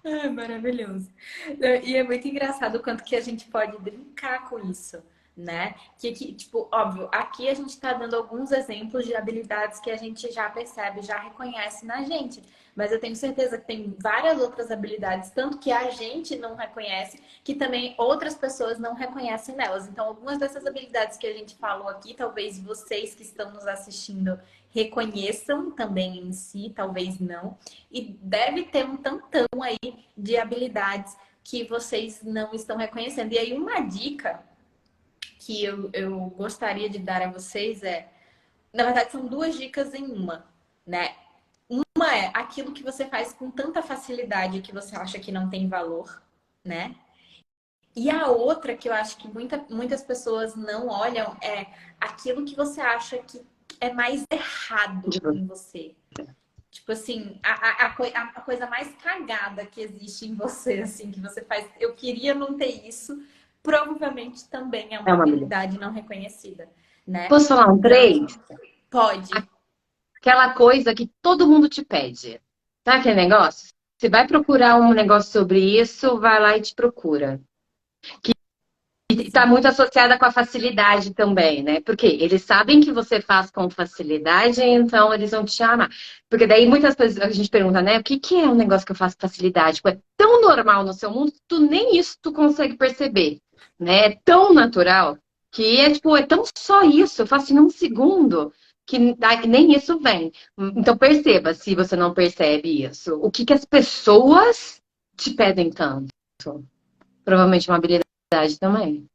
É maravilhoso. E é muito engraçado o quanto que a gente pode brincar com isso, né? Que, tipo, óbvio, aqui a gente tá dando alguns exemplos de habilidades que a gente já percebe, já reconhece na gente. Mas eu tenho certeza que tem várias outras habilidades, tanto que a gente não reconhece, que também outras pessoas não reconhecem nelas. Então, algumas dessas habilidades que a gente falou aqui, talvez vocês que estão nos assistindo reconheçam também em si, talvez não. E deve ter um tantão aí de habilidades que vocês não estão reconhecendo. E aí, uma dica que eu gostaria de dar a vocês é... Na verdade, são duas dicas em uma, né? Uma é aquilo que você faz com tanta facilidade que você acha que não tem valor, né? E a outra que eu acho que muitas pessoas não olham é aquilo que você acha que é mais errado em você. Tipo assim, a coisa mais cagada que existe em você, assim, que você faz, eu queria não ter isso, provavelmente também é uma habilidade não reconhecida, né? Posso falar um 3? Pode. Aquela coisa que todo mundo te pede. Sabe aquele negócio? Você vai procurar um negócio sobre isso, vai lá e te procura. Que está muito associada com a facilidade também, né? Porque eles sabem que você faz com facilidade, então eles vão te chamar. Porque daí muitas vezes a gente pergunta, né? O que é um negócio que eu faço com facilidade? Tipo, é tão normal no seu mundo que tu nem isso tu consegue perceber, né? É tão natural que é tipo, é tão só isso, eu faço em um segundo que nem isso vem. Então perceba se você não percebe isso. O que as pessoas te pedem tanto? Provavelmente uma habilidade também.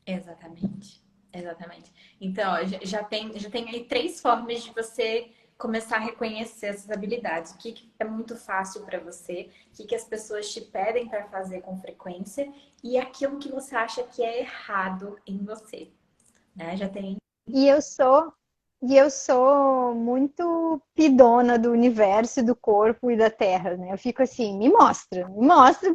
Exatamente. Exatamente. Então, ó, já tem aí 3 formas de você começar a reconhecer essas habilidades. O que é muito fácil para você, o que as pessoas te pedem para fazer com frequência e aquilo que você acha que é errado em você. Né? Já tem. E eu sou muito pidona do universo, do corpo e da terra, né? Eu fico assim, me mostra,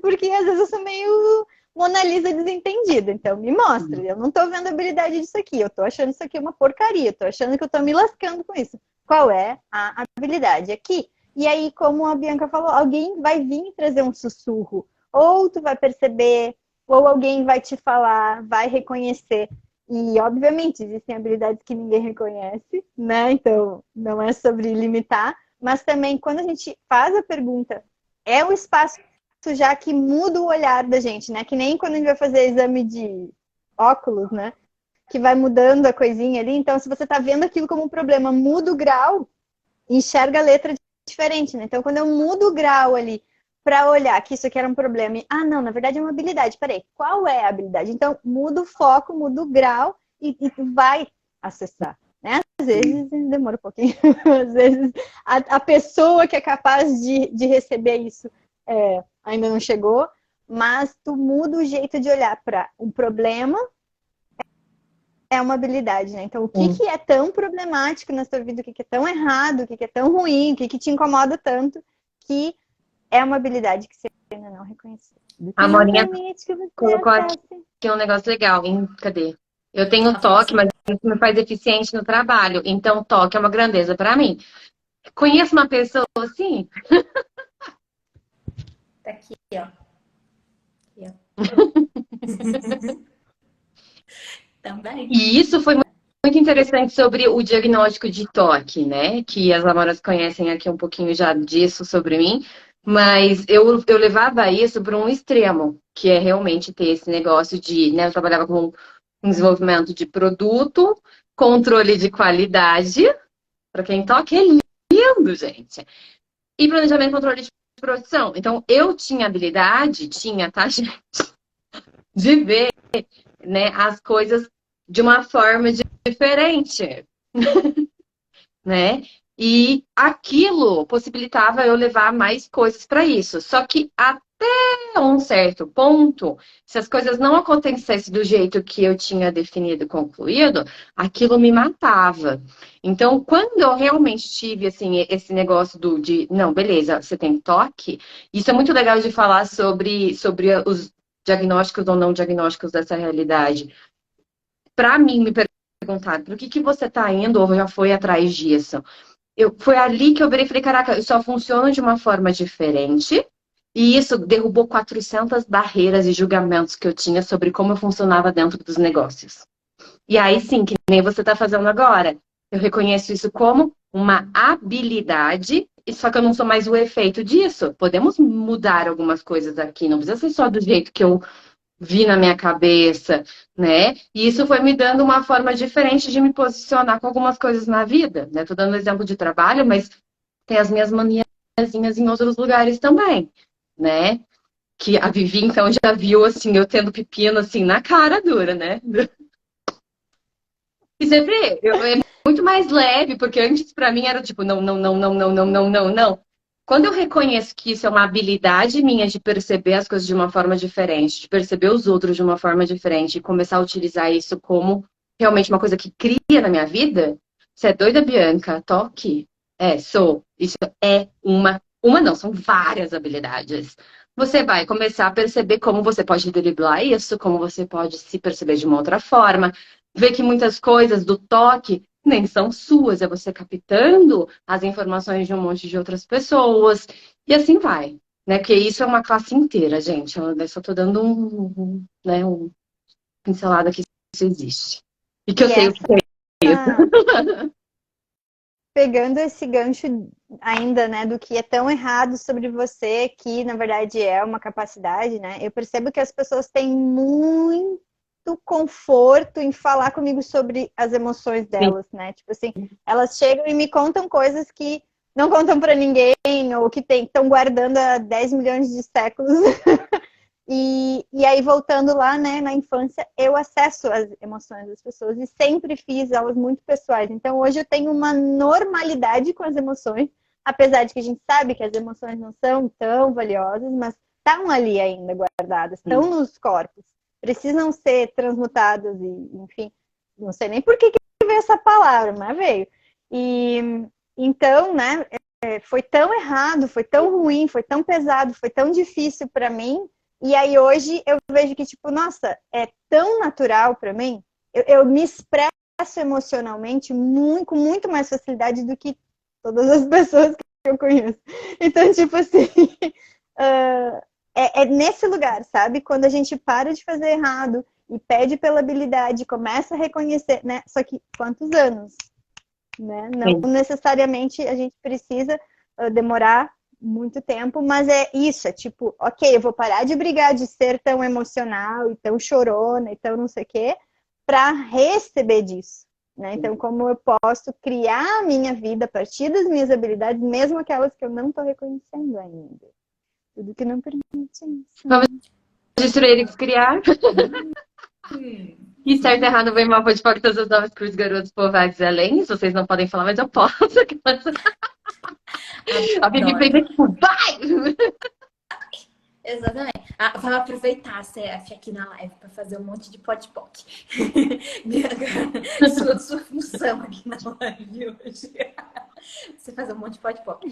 porque às vezes eu sou meio Mona Lisa desentendida, então me mostra. Eu não tô vendo a habilidade disso aqui, eu tô achando isso aqui uma porcaria, eu tô achando que eu tô me lascando com isso. Qual é a habilidade aqui? E aí, como a Bianca falou, alguém vai vir trazer um sussurro, ou tu vai perceber, ou alguém vai te falar, vai reconhecer. E, obviamente, existem habilidades que ninguém reconhece, né? Então, não é sobre limitar. Mas também, quando a gente faz a pergunta, é um espaço já que muda o olhar da gente, né? Que nem quando a gente vai fazer exame de óculos, né? Que vai mudando a coisinha ali. Então, se você tá vendo aquilo como um problema, muda o grau, enxerga a letra diferente, né? Então, quando eu mudo o grau ali para olhar que isso aqui era um problema. Não, na verdade é uma habilidade. Peraí, qual é a habilidade? Então, muda o foco, muda o grau e tu vai acessar. Né? Às vezes demora um pouquinho. Às vezes a pessoa que é capaz de receber isso ainda não chegou, mas tu muda o jeito de olhar para um problema é uma habilidade, né? Então, o que é tão problemático na sua vida, o que é tão errado, o que é tão ruim, o que te incomoda tanto, que é uma habilidade que você ainda não reconheceu. A Morinha colocou aqui um negócio legal. Cadê? Eu tenho toque, mas isso me faz eficiente no trabalho. Então, toque é uma grandeza para mim. Conheço uma pessoa assim? Tá aqui, ó. Aqui, ó. Também. E isso foi muito interessante sobre o diagnóstico de toque, né? Que as Amoras conhecem aqui um pouquinho já disso sobre mim. Mas eu levava isso para um extremo, que é realmente ter esse negócio de, né? Eu trabalhava com um desenvolvimento de produto, controle de qualidade. Para quem toca, é lindo, gente. E planejamento e controle de produção. Então, eu tinha habilidade, tá, gente, de ver, né, as coisas de uma forma diferente, né? E aquilo possibilitava eu levar mais coisas para isso. Só que até um certo ponto, se as coisas não acontecessem do jeito que eu tinha definido e concluído, aquilo me matava. Então, quando eu realmente tive assim esse negócio de não, beleza, você tem toque, isso é muito legal de falar sobre os diagnósticos ou não diagnósticos dessa realidade. Para mim, me perguntaram, por que você está indo ou já foi atrás disso? Foi ali que eu virei e falei, caraca, eu só funciono de uma forma diferente. E isso derrubou 400 barreiras e julgamentos que eu tinha sobre como eu funcionava dentro dos negócios. E aí sim, que nem você está fazendo agora. Eu reconheço isso como uma habilidade, só que eu não sou mais o efeito disso. Podemos mudar algumas coisas aqui, não precisa ser só do jeito que eu vi na minha cabeça, né? E isso foi me dando uma forma diferente de me posicionar com algumas coisas na vida, né? Tô dando um exemplo de trabalho, mas tem as minhas maniazinhas em outros lugares também, né? Que a Vivi, então, já viu, assim, eu tendo pepino, assim, na cara dura, né? E sempre é muito mais leve, porque antes pra mim era tipo, não, não, não, não, não, não, não, não, não. Quando eu reconheço que isso é uma habilidade minha de perceber as coisas de uma forma diferente, de perceber os outros de uma forma diferente e começar a utilizar isso como realmente uma coisa que cria na minha vida, você é doida, Bianca? Toque? É, sou. Isso é uma não, são várias habilidades. Você vai começar a perceber como você pode driblar isso, como você pode se perceber de uma outra forma, ver que muitas coisas do toque nem são suas, é você captando as informações de um monte de outras pessoas, e assim vai, né? Porque isso é uma classe inteira, gente. Eu só tô dando né, pincelada que isso existe. E que eu E sei o que essa, é isso. pegando esse gancho ainda, né, do que é tão errado sobre você, que na verdade é uma capacidade, né? Eu percebo que as pessoas têm muito conforto em falar comigo sobre as emoções Sim. delas, né? Tipo assim, elas chegam e me contam coisas que não contam para ninguém ou que estão guardando há 10 milhões de séculos. E aí, voltando lá, né, na infância, eu acesso as emoções das pessoas e sempre fiz elas muito pessoais. Então, hoje eu tenho uma normalidade com as emoções, apesar de que a gente sabe que as emoções não são tão valiosas, mas estão ali ainda guardadas, estão nos corpos, precisam ser transmutadas e, enfim, não sei nem por que veio essa palavra, mas veio. E então, né, foi tão errado, foi tão ruim, foi tão pesado, foi tão difícil para mim. E aí hoje eu vejo que, tipo, nossa, é tão natural para mim. Eu me expresso emocionalmente com muito mais facilidade do que todas as pessoas que eu conheço. Então, tipo assim, é nesse lugar, sabe? Quando a gente para de fazer errado e pede pela habilidade, começa a reconhecer, né? Só que quantos anos? Né? Não Sim. necessariamente a gente precisa demorar muito tempo, mas é isso, é tipo, ok, eu vou parar de brigar de ser tão emocional e tão chorona e tão não sei o quê, para receber disso, né? Então, como eu posso criar a minha vida a partir das minhas habilidades, mesmo aquelas que eu não estou reconhecendo ainda. Tudo que não permite isso. Vamos destruir e criar. Hum. E certo, errado, bem mal, pode falar que todas as novas cruzes, garotos, povados e além. Vocês não podem falar, mas eu posso. A Bibi fez Adoro. tipo, vai! Exatamente. Ah, vamos aproveitar a CF aqui na live para fazer um monte de pot-pot. Sua função aqui na live hoje. Você fazer um monte de pot-pot.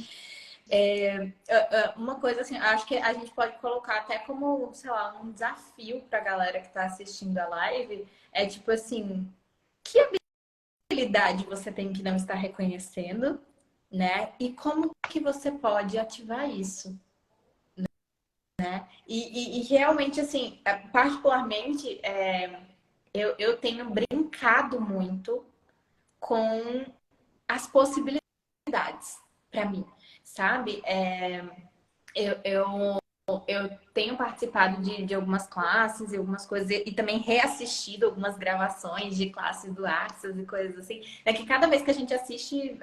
Uma coisa assim, acho que a gente pode colocar até como, sei lá, um desafio para a galera que está assistindo a live. É tipo assim, que habilidade você tem que não estar reconhecendo, né? E como que você pode ativar isso? E realmente, assim, particularmente, eu tenho brincado muito com as possibilidades para mim, sabe? Eu tenho participado de algumas classes e algumas coisas, e também reassistido algumas gravações de classes do Axis e coisas assim. É que cada vez que a gente assiste,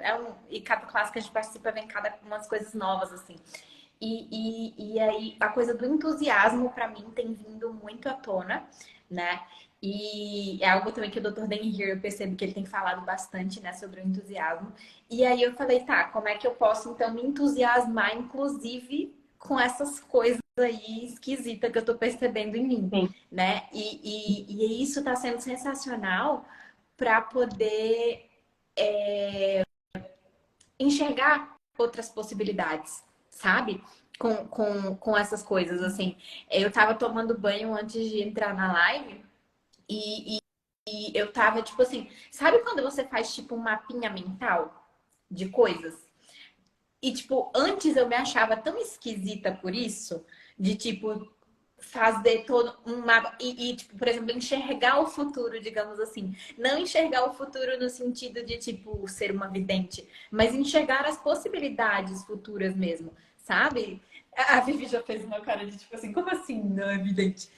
e cada classe que a gente participa, vem umas coisas novas, assim. E aí a coisa do entusiasmo para mim tem vindo muito à tona, né? E é algo também que o Dr. Dan Here, eu percebo que ele tem falado bastante, né, sobre o entusiasmo. E aí eu falei, tá, como é que eu posso então me entusiasmar, inclusive com essas coisas aí esquisitas que eu tô percebendo em mim, Sim. né? E isso tá sendo sensacional para poder enxergar outras possibilidades, sabe? Com essas coisas, assim. Eu tava tomando banho antes de entrar na live e eu tava, tipo assim, sabe quando você faz, tipo, um mapinha mental de coisas? E, tipo, antes eu me achava tão esquisita por isso, de, tipo, fazer todo um mapa tipo, por exemplo, enxergar o futuro, digamos assim. Não enxergar o futuro no sentido de, tipo, ser uma vidente, mas enxergar as possibilidades futuras mesmo, sabe? A Vivi já fez uma cara de, tipo assim, como assim não é vidente?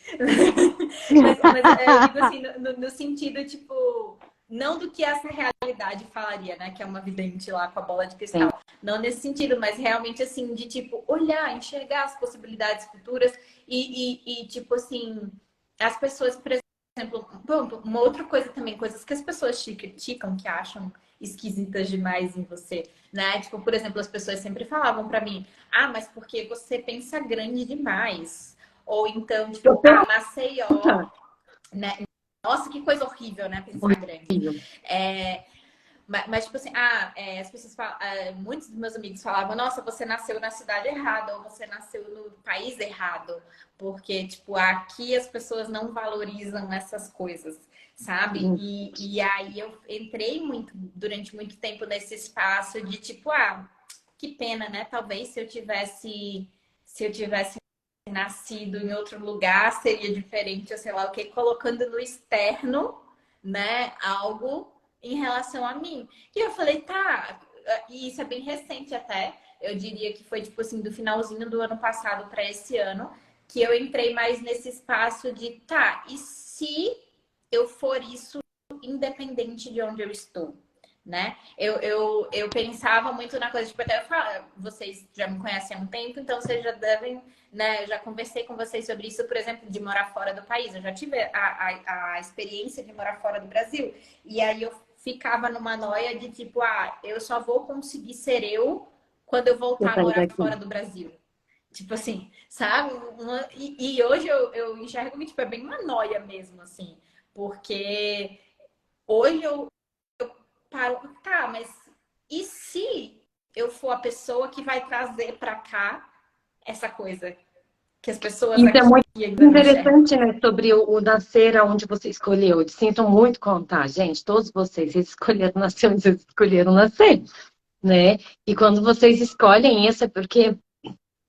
Mas eu digo assim, no sentido, tipo, não do que essa realidade falaria, né? Que é uma vidente lá com a bola de Sim. cristal. Não nesse sentido, mas realmente assim, de tipo, olhar, enxergar as possibilidades futuras tipo assim, as pessoas, por exemplo, pronto, uma outra coisa também, coisas que as pessoas te criticam, que acham esquisitas demais em você, né? Tipo, por exemplo, as pessoas sempre falavam pra mim, ah, mas porque você pensa grande demais. Ou então, tipo, ah, Maceió, né? Nossa, que coisa horrível, né? Pensar grande. Horrível. Mas, tipo assim, as pessoas falam, muitos dos meus amigos falavam, nossa, você nasceu na cidade errada, ou você nasceu no país errado, porque, tipo, aqui as pessoas não valorizam essas coisas, sabe? E aí eu entrei durante muito tempo nesse espaço de, tipo, que pena, né? Talvez se eu tivesse nascido em outro lugar, seria diferente, ou sei lá o que, colocando no externo, né, algo em relação a mim. E eu falei, tá, e isso é bem recente até, eu diria que foi tipo assim, do finalzinho do ano passado para esse ano, que eu entrei mais nesse espaço de, tá, e se eu for isso independente de onde eu estou? Né? Eu pensava muito na coisa, tipo, até eu falo, vocês já me conhecem há um tempo, então vocês já devem, né? Eu já conversei com vocês sobre isso, por exemplo, de morar fora do país. Eu já tive a experiência de morar fora do Brasil. E aí eu ficava numa noia de tipo, eu só vou conseguir ser eu quando eu voltar a morar fora do Brasil. Tipo assim, sabe? E hoje eu enxergo que tipo, é bem uma noia mesmo, assim. Porque hoje eu paro, tá, mas e se eu for a pessoa que vai trazer pra cá essa coisa que as pessoas Isso é muito aqui ainda não enxergam? interessante, né? Sobre o nascer aonde você escolheu. Eu sinto muito contar, gente. Todos vocês escolheram nascer onde vocês escolheram nascer, né? E quando vocês escolhem isso, é porque,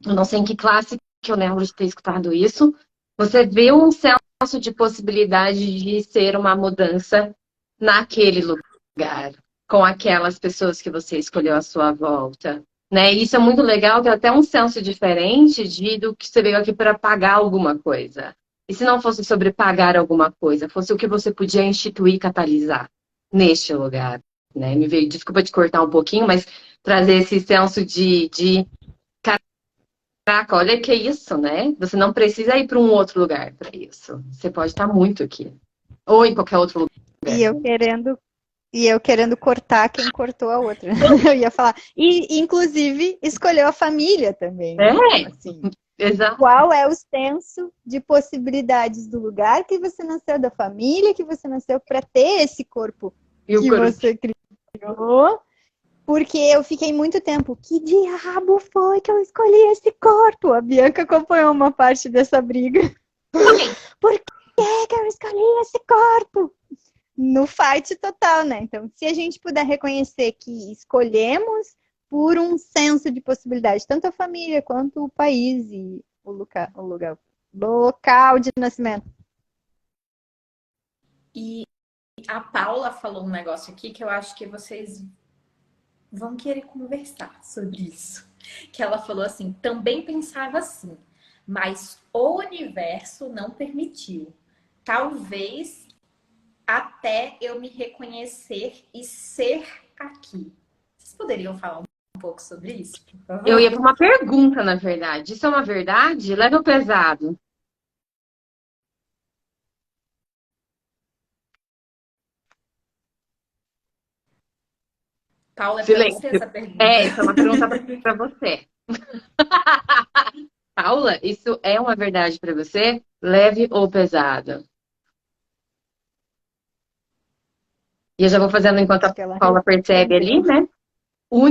eu não sei em que classe que eu lembro de ter escutado isso, você vê um senso de possibilidade de ser uma mudança naquele lugar, com aquelas pessoas que você escolheu à sua volta. Né? E isso é muito legal, que é até um senso diferente do que você veio aqui para pagar alguma coisa. E se não fosse sobre pagar alguma coisa, fosse o que você podia instituir e catalisar neste lugar. Né? Me veio, desculpa te cortar um pouquinho, mas trazer esse senso de caraca, olha que é isso, né? Você não precisa ir para um outro lugar para isso. Você pode estar muito aqui. Ou em qualquer outro lugar. E eu querendo cortar quem cortou a outra. Eu ia falar. E, inclusive, escolheu a família também, né? É, Assim, exato. qual é o senso de possibilidades do lugar que você nasceu, da família que você nasceu, para ter esse corpo E o que corpo? você criou? Porque eu fiquei muito tempo, que diabo foi que eu escolhi esse corpo? A Bianca acompanhou uma parte dessa briga. Ok. Por que eu escolhi esse corpo? no fight total, né? Então, se a gente puder reconhecer que escolhemos por um senso de possibilidade, tanto a família quanto o país e local de nascimento. E a Paula falou um negócio aqui que eu acho que vocês vão querer conversar sobre isso. Que ela falou assim, também pensava assim, mas o universo não permitiu. Talvez até eu me reconhecer e ser aqui. Vocês poderiam falar um pouco sobre isso, por favor? Eu ia para uma pergunta, na verdade. Isso é uma verdade? Leve ou pesado? Paula, é para você Silêncio. essa pergunta. Isso é uma pergunta para você. Paula, isso é uma verdade para você? Leve ou pesado? E eu já vou fazendo enquanto a Paula percebe ali, né? O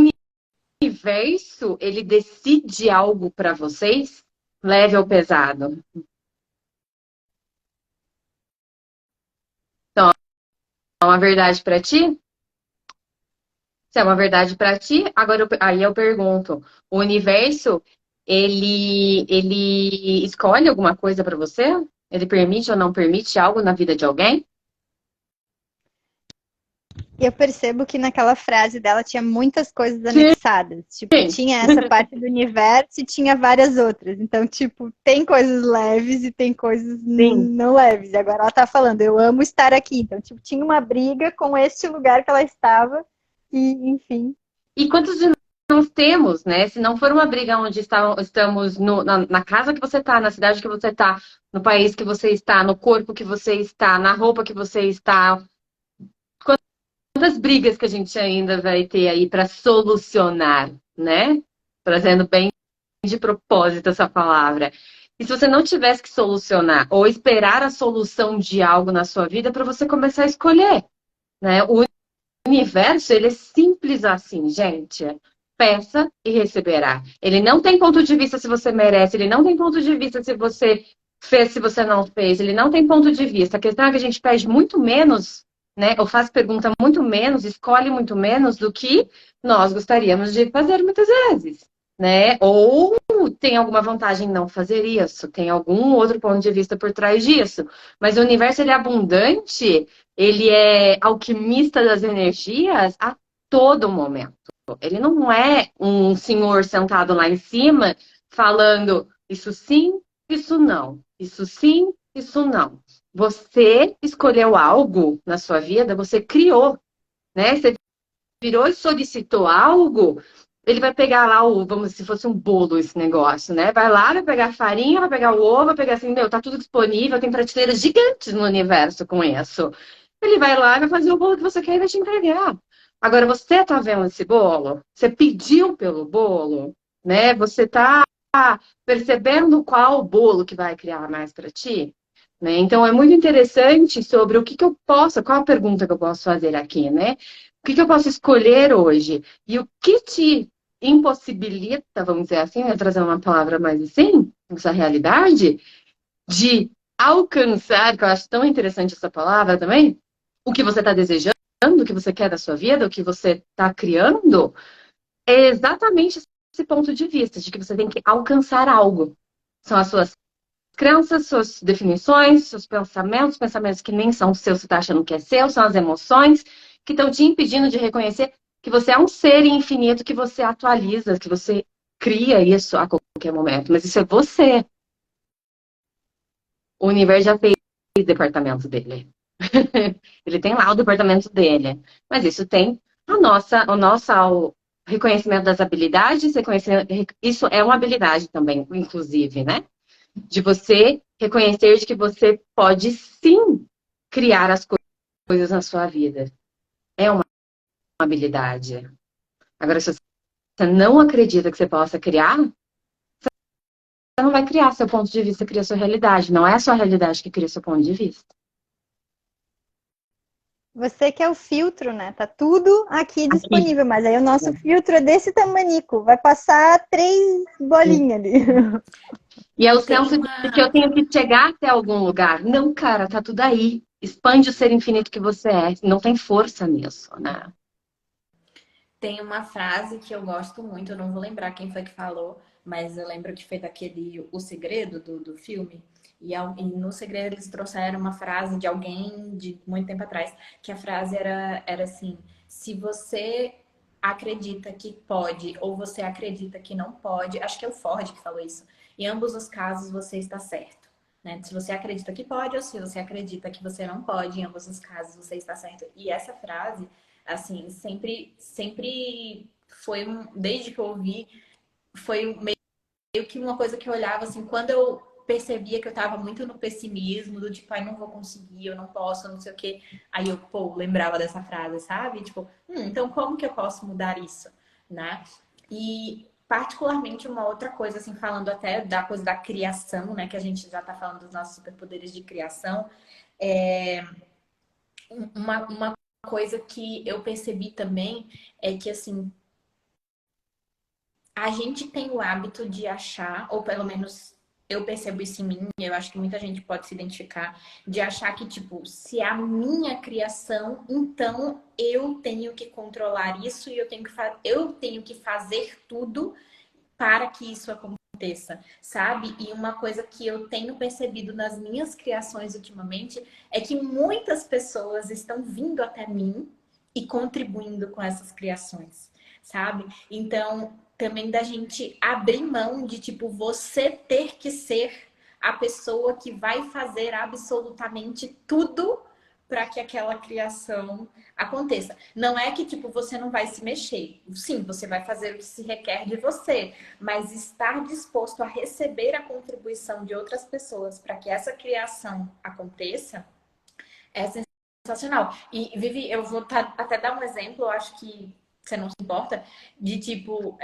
universo, ele decide algo para vocês? Leve ou pesado? Então, é uma verdade para ti? Se é uma verdade para ti, agora aí eu pergunto, o universo, ele escolhe alguma coisa para você? Ele permite ou não permite algo na vida de alguém? Eu percebo que naquela frase dela tinha muitas coisas Sim. anexadas. Tipo, tinha essa parte do universo e tinha várias outras. Então, tipo, tem coisas leves e tem coisas não leves. E agora ela tá falando, eu amo estar aqui. Então, tipo, tinha uma briga com este lugar que ela estava e, enfim. E quantos de nós temos, né? Se não for uma briga onde estamos na casa que você está, na cidade que você está, no país que você está, no corpo que você está, na roupa que você está. Quantas brigas que a gente ainda vai ter aí para solucionar, né? Trazendo bem de propósito essa palavra. E se você não tivesse que solucionar ou esperar a solução de algo na sua vida para você começar a escolher, né? O universo, ele é simples assim, gente. Peça e receberá. Ele não tem ponto de vista se você merece, ele não tem ponto de vista se você fez, se você não fez, ele não tem ponto de vista. A questão é que a gente pede muito menos, né? Ou faz pergunta muito menos, escolhe muito menos do que nós gostaríamos de fazer muitas vezes, né? Ou tem alguma vantagem em não fazer isso, tem algum outro ponto de vista por trás disso. Mas o universo, ele é abundante, ele é alquimista das energias a todo momento. Ele não é um senhor sentado lá em cima falando isso sim, isso não. Isso sim, isso não. Você escolheu algo na sua vida, você criou, né? Você virou e solicitou algo, ele vai pegar lá vamos, se fosse um bolo esse negócio, né? Vai lá, vai pegar a farinha, vai pegar o ovo, vai pegar assim, tá tudo disponível, tem prateleiras gigantes no universo com isso. Ele vai lá e vai fazer o bolo que você quer e vai te entregar. Agora, você tá vendo esse bolo? Você pediu pelo bolo, né? Você tá percebendo qual bolo que vai criar mais para ti? Né? Então, é muito interessante sobre o que eu posso, qual a pergunta que eu posso fazer aqui, né? O que eu posso escolher hoje? E o que te impossibilita, vamos dizer assim, né? Trazer uma palavra mais assim, essa realidade, de alcançar, que eu acho tão interessante essa palavra também, o que você está desejando, o que você quer da sua vida, o que você está criando, é exatamente esse ponto de vista, de que você tem que alcançar algo. São as suas crenças, suas definições, seus pensamentos que nem são seus, você está achando que é seu, são as emoções que estão te impedindo de reconhecer que você é um ser infinito, que você atualiza, que você cria isso a qualquer momento. Mas isso é você. O universo já fez o departamento dele. Ele tem lá o departamento dele. Mas isso tem o reconhecimento das habilidades. Isso é uma habilidade também, inclusive, né? De você reconhecer de que você pode sim criar as coisas na sua vida. É uma habilidade. Agora, se você não acredita que você possa criar, você não vai criar seu ponto de vista, cria sua realidade. Não é a sua realidade que cria seu ponto de vista. Você que é o filtro, né? Tá tudo aqui disponível, mas aí o nosso filtro é desse tamanico. Vai passar 3 bolinhas ali. E é o senso de que eu tenho que chegar até algum lugar. Não, cara, tá tudo aí. expande o ser infinito que você é. Não tem força nisso, né? Tem uma frase que eu gosto muito, eu não vou lembrar quem foi que falou, mas eu lembro que foi daquele O Segredo do filme. E no Segredo eles trouxeram uma frase de alguém de muito tempo atrás, que a frase era assim: se você acredita que pode ou você acredita que não pode, acho que é o Ford que falou isso. Em ambos os casos você está certo. Né? Se você acredita que pode ou se você acredita que você não pode, em ambos os casos você está certo. E essa frase, assim, sempre foi desde que eu ouvi, foi meio que uma coisa que eu olhava assim, quando eu percebia que eu tava muito no pessimismo, do tipo, ai, não vou conseguir, eu não posso, não sei o quê. Aí eu, pô, lembrava dessa frase, sabe? Tipo, então como que eu posso mudar isso, né? E particularmente uma outra coisa, assim, falando até da coisa da criação, né? Que a gente já tá falando dos nossos superpoderes de criação, é uma coisa que eu percebi também é que, assim, a gente tem o hábito de achar, ou pelo menos eu percebo isso em mim, eu acho que muita gente pode se identificar, de achar que, tipo, se é a minha criação, então eu tenho que controlar isso e eu tenho que fazer tudo para que isso aconteça, sabe? E uma coisa que eu tenho percebido nas minhas criações ultimamente é que muitas pessoas estão vindo até mim e contribuindo com essas criações, sabe? Então, também da gente abrir mão de, tipo, você ter que ser a pessoa que vai fazer absolutamente tudo para que aquela criação aconteça. Não é que, tipo, você não vai se mexer. Sim, você vai fazer o que se requer de você, mas estar disposto a receber a contribuição de outras pessoas para que essa criação aconteça é sensacional. E, Vivi, eu vou até dar um exemplo, eu acho que você não se importa, de tipo,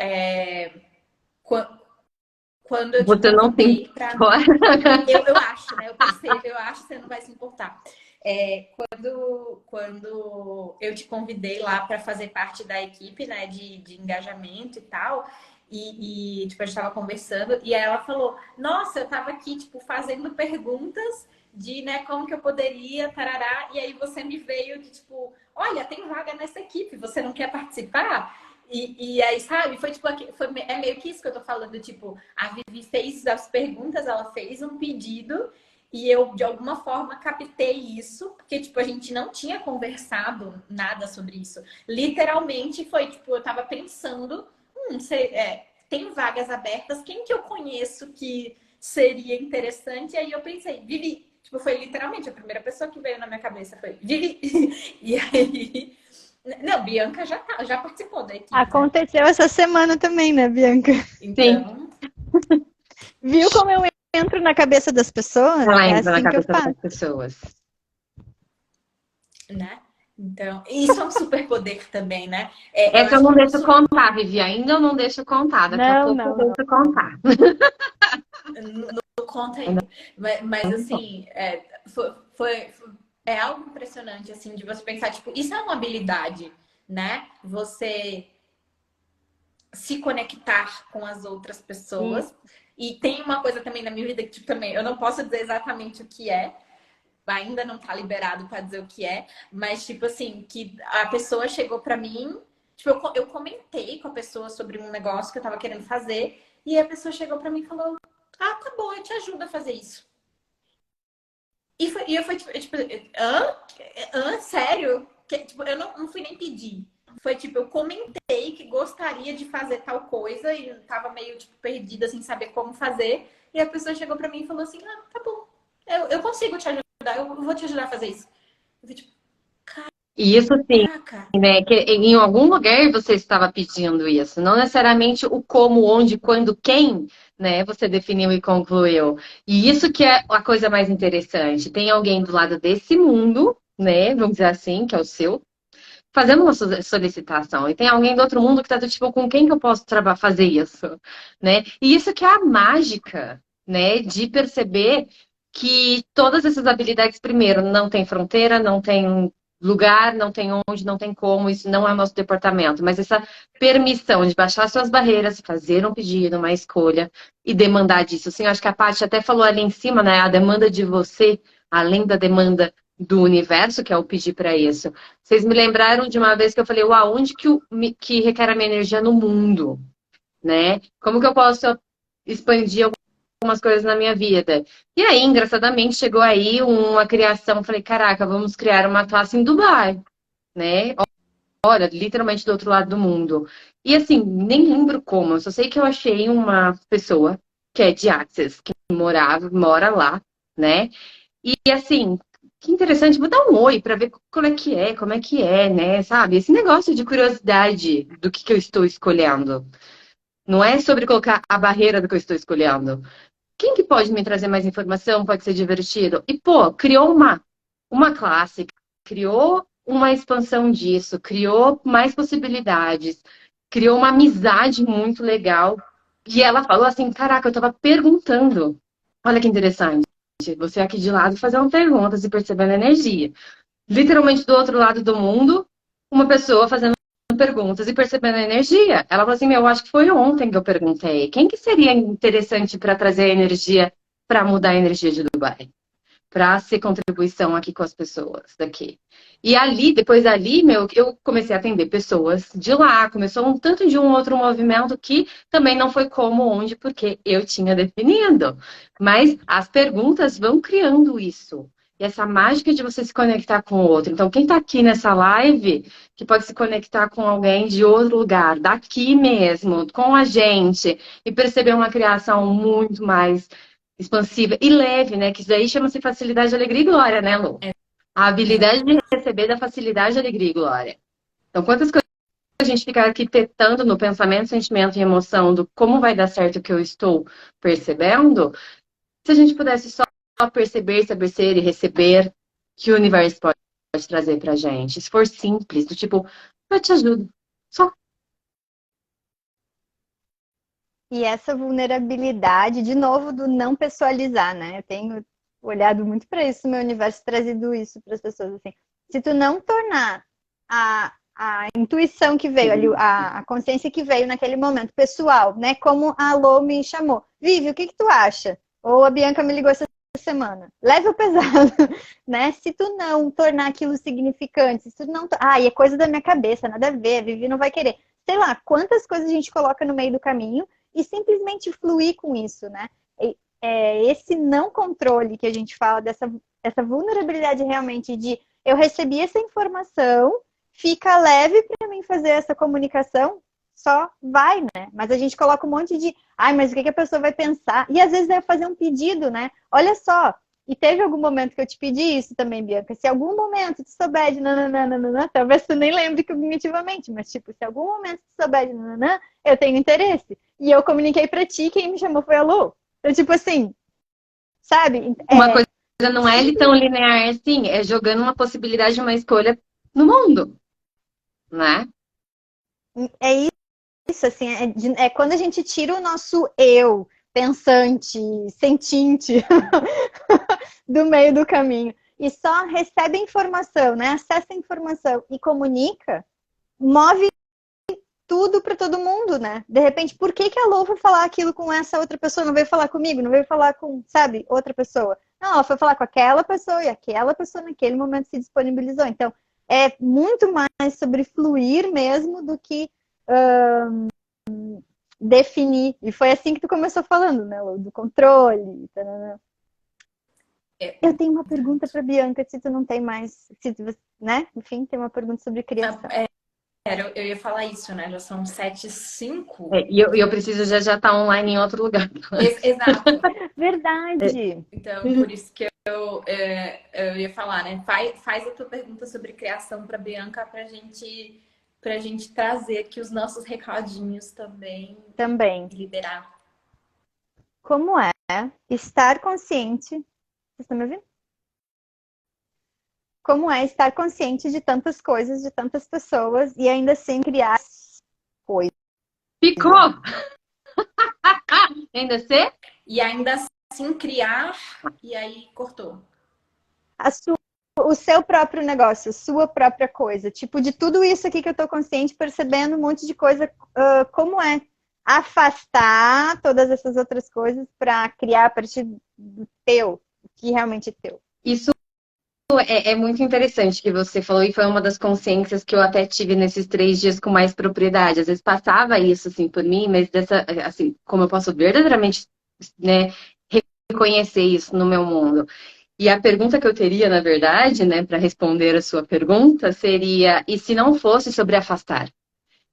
quando eu te Você não tem. convidei para. Eu acho, né? Eu pensei, eu acho que você não vai se importar. Quando eu te convidei lá para fazer parte da equipe, né, de engajamento e tal, tipo, a gente estava conversando, e aí ela falou: Nossa, eu estava aqui, tipo, fazendo perguntas de, né, como que eu poderia, tarará, e aí você me veio de, tipo, olha, tem vaga nessa equipe, você não quer participar? E aí, sabe, foi tipo, é meio que isso que eu tô falando, tipo, a Vivi fez as perguntas, ela fez um pedido, e eu, de alguma forma, captei isso, porque, tipo, a gente não tinha conversado nada sobre isso. Literalmente, foi, tipo, eu tava pensando, tem vagas abertas, quem que eu conheço que seria interessante? E aí eu pensei, Vivi, tipo, foi literalmente a primeira pessoa que veio na minha cabeça, foi Vivi. E aí... Não, Bianca já participou da equipe, né? Aconteceu essa semana também, né, Bianca? Sim, Então, Viu como eu entro na cabeça das pessoas? ela É entra na assim que eu cabeça faço. das pessoas. né? Então, isso é um superpoder também, né? Eu Essa eu acho não que um deixo contar, Vivi. Ainda eu não deixo contar. Daqui a Não, pouco eu não, não. deixo contar. não conta ainda. Mas assim, é algo impressionante, assim, de você pensar, tipo, isso é uma habilidade, né? Você se conectar com as outras pessoas. Isso. E tem uma coisa também na minha vida que, tipo, também, eu não posso dizer exatamente o que é, ainda não tá liberado para dizer o que é, mas tipo assim, que a pessoa chegou para mim, tipo, eu comentei com a pessoa sobre um negócio que eu tava querendo fazer, e a pessoa chegou para mim e falou: Ah, tá bom, eu te ajudo a fazer isso. E eu fui tipo, sério? Tipo, eu não fui nem pedir. Foi tipo, eu comentei que gostaria de fazer tal coisa e eu tava meio tipo perdida sem saber como fazer. E a pessoa chegou pra mim e falou assim: Ah, tá bom, eu consigo te ajudar, eu vou te ajudar a fazer isso. Eu fui tipo, E isso sim, caraca. né? Que em algum lugar você estava pedindo isso. Não necessariamente o como, onde, quando, quem, né? Você definiu e concluiu. E isso que é a coisa mais interessante. Tem alguém do lado desse mundo, né? Vamos dizer assim, que é o seu, fazendo uma solicitação. E tem alguém do outro mundo que está do tipo, com quem que eu posso fazer isso, né? E isso que é a mágica, né? De perceber que todas essas habilidades, primeiro, não tem fronteira, não tem lugar, não tem onde, não tem como, isso não é o nosso departamento, mas essa permissão de baixar suas barreiras, fazer um pedido, uma escolha e demandar disso. Assim, eu acho que a Paty até falou ali em cima, né? A demanda de você, além da demanda do universo, que é o pedir para isso. Vocês me lembraram de uma vez que eu falei, uau, onde que requer a minha energia no mundo, né? Como que eu posso expandir algumas coisas na minha vida? E aí, engraçadamente, chegou aí uma criação, falei, caraca, vamos criar uma classe em Dubai, né? Olha, literalmente do outro lado do mundo. E assim, nem lembro como, eu só sei que eu achei uma pessoa que é de Access, que mora lá, né? E assim, que interessante, vou dar um oi para ver como é que é, né? Sabe? Esse negócio de curiosidade do que eu estou escolhendo. Não é sobre colocar a barreira do que eu estou escolhendo. Quem que pode me trazer mais informação? Pode ser divertido. E, pô, criou uma classe, criou uma expansão disso, criou mais possibilidades, criou uma amizade muito legal. E ela falou assim: caraca, eu tava perguntando. Olha que interessante. Você aqui de lado fazendo perguntas e percebendo energia. Literalmente do outro lado do mundo, uma pessoa fazendo perguntas e percebendo a energia. Ela falou assim: meu, eu acho que foi ontem que eu perguntei. Quem que seria interessante para trazer a energia, para mudar a energia de Dubai? Para ser contribuição aqui com as pessoas daqui. E ali, depois dali, meu, eu comecei a atender pessoas de lá. Começou um tanto de um outro movimento que também não foi como, onde, porque eu tinha definido. Mas as perguntas vão criando isso. E essa mágica de você se conectar com o outro. Então, quem está aqui nessa live, que pode se conectar com alguém de outro lugar, daqui mesmo, com a gente, e perceber uma criação muito mais expansiva e leve, né? Que isso daí chama-se facilidade, alegria e glória, né, Lu? A habilidade de receber da facilidade, alegria e glória. Então, quantas coisas a gente fica arquitetando no pensamento, sentimento e emoção do como vai dar certo o que eu estou percebendo, se a gente pudesse só perceber, saber ser e receber que o universo pode trazer pra gente. Se for simples, do tipo, eu te ajudo. Só. E essa vulnerabilidade, de novo, do não pessoalizar, né? Eu tenho olhado muito para isso no meu universo, trazido isso para as pessoas, assim. Se tu não tornar a intuição que veio ali, a consciência que veio naquele momento, pessoal, né? Como a Lô me chamou. Vivi, o que que tu acha? Ou a Bianca me ligou essa semana. Leve o pesado, né? Se tu não tornar aquilo significante, se tu não... Ah, e é coisa da minha cabeça, nada a ver, a Vivi não vai querer. Sei lá, quantas coisas a gente coloca no meio do caminho e simplesmente fluir com isso, né? É esse não controle que a gente fala, essa vulnerabilidade realmente de eu recebi essa informação, fica leve para mim fazer essa comunicação, só vai, né? Mas a gente coloca um monte de, ai, mas o que a pessoa vai pensar? E às vezes é fazer um pedido, né? Olha só, e teve algum momento que eu te pedi isso também, Bianca. Se algum momento tu souber de nananana, talvez tu nem lembre cognitivamente, mas tipo, se algum momento tu souber de nananã, eu tenho interesse. E eu comuniquei pra ti, quem me chamou foi a Lu. Então, tipo assim, sabe? Uma coisa não é tão linear assim, é jogando uma possibilidade de uma escolha no mundo, né? É isso, assim, é quando a gente tira o nosso eu pensante, sentinte do meio do caminho e só recebe informação, né? Acessa a informação e comunica, move tudo para todo mundo, né? De repente, por que a Lô foi falar aquilo com essa outra pessoa? Não veio falar comigo, não veio falar com, sabe, outra pessoa. Não, ela foi falar com aquela pessoa e aquela pessoa naquele momento se disponibilizou. Então, é muito mais sobre fluir mesmo do que definir. E foi assim que tu começou falando, né, Lô? Do controle. Tarana. Eu tenho uma pergunta para Bianca, se tu não tem mais, se tu, né? Enfim, tem uma pergunta sobre criação. Eu ia falar isso, né? Já são 7h05. E eu preciso já estar online em outro lugar. Exato. Verdade. Então, por isso que eu ia falar, né? Faz a tua pergunta sobre criação para Bianca pra gente trazer aqui os nossos recadinhos também. Também. Liberar. Como é estar consciente... Vocês estão me ouvindo? Como é estar consciente de tantas coisas, de tantas pessoas e ainda assim criar coisas. Ficou! Ainda ser? E ainda assim criar, e aí cortou. O seu próprio negócio, sua própria coisa. Tipo, de tudo isso aqui que eu tô consciente, percebendo um monte de coisa, como é afastar todas essas outras coisas para criar a partir do teu, o que realmente é teu. Isso é muito interessante que você falou, e foi uma das consciências que eu até tive nesses 3 dias com mais propriedade. Às vezes passava isso, assim, por mim, mas assim, como eu posso verdadeiramente, né, reconhecer isso no meu mundo. E a pergunta que eu teria, na verdade, né, para responder a sua pergunta, seria: e se não fosse sobre afastar?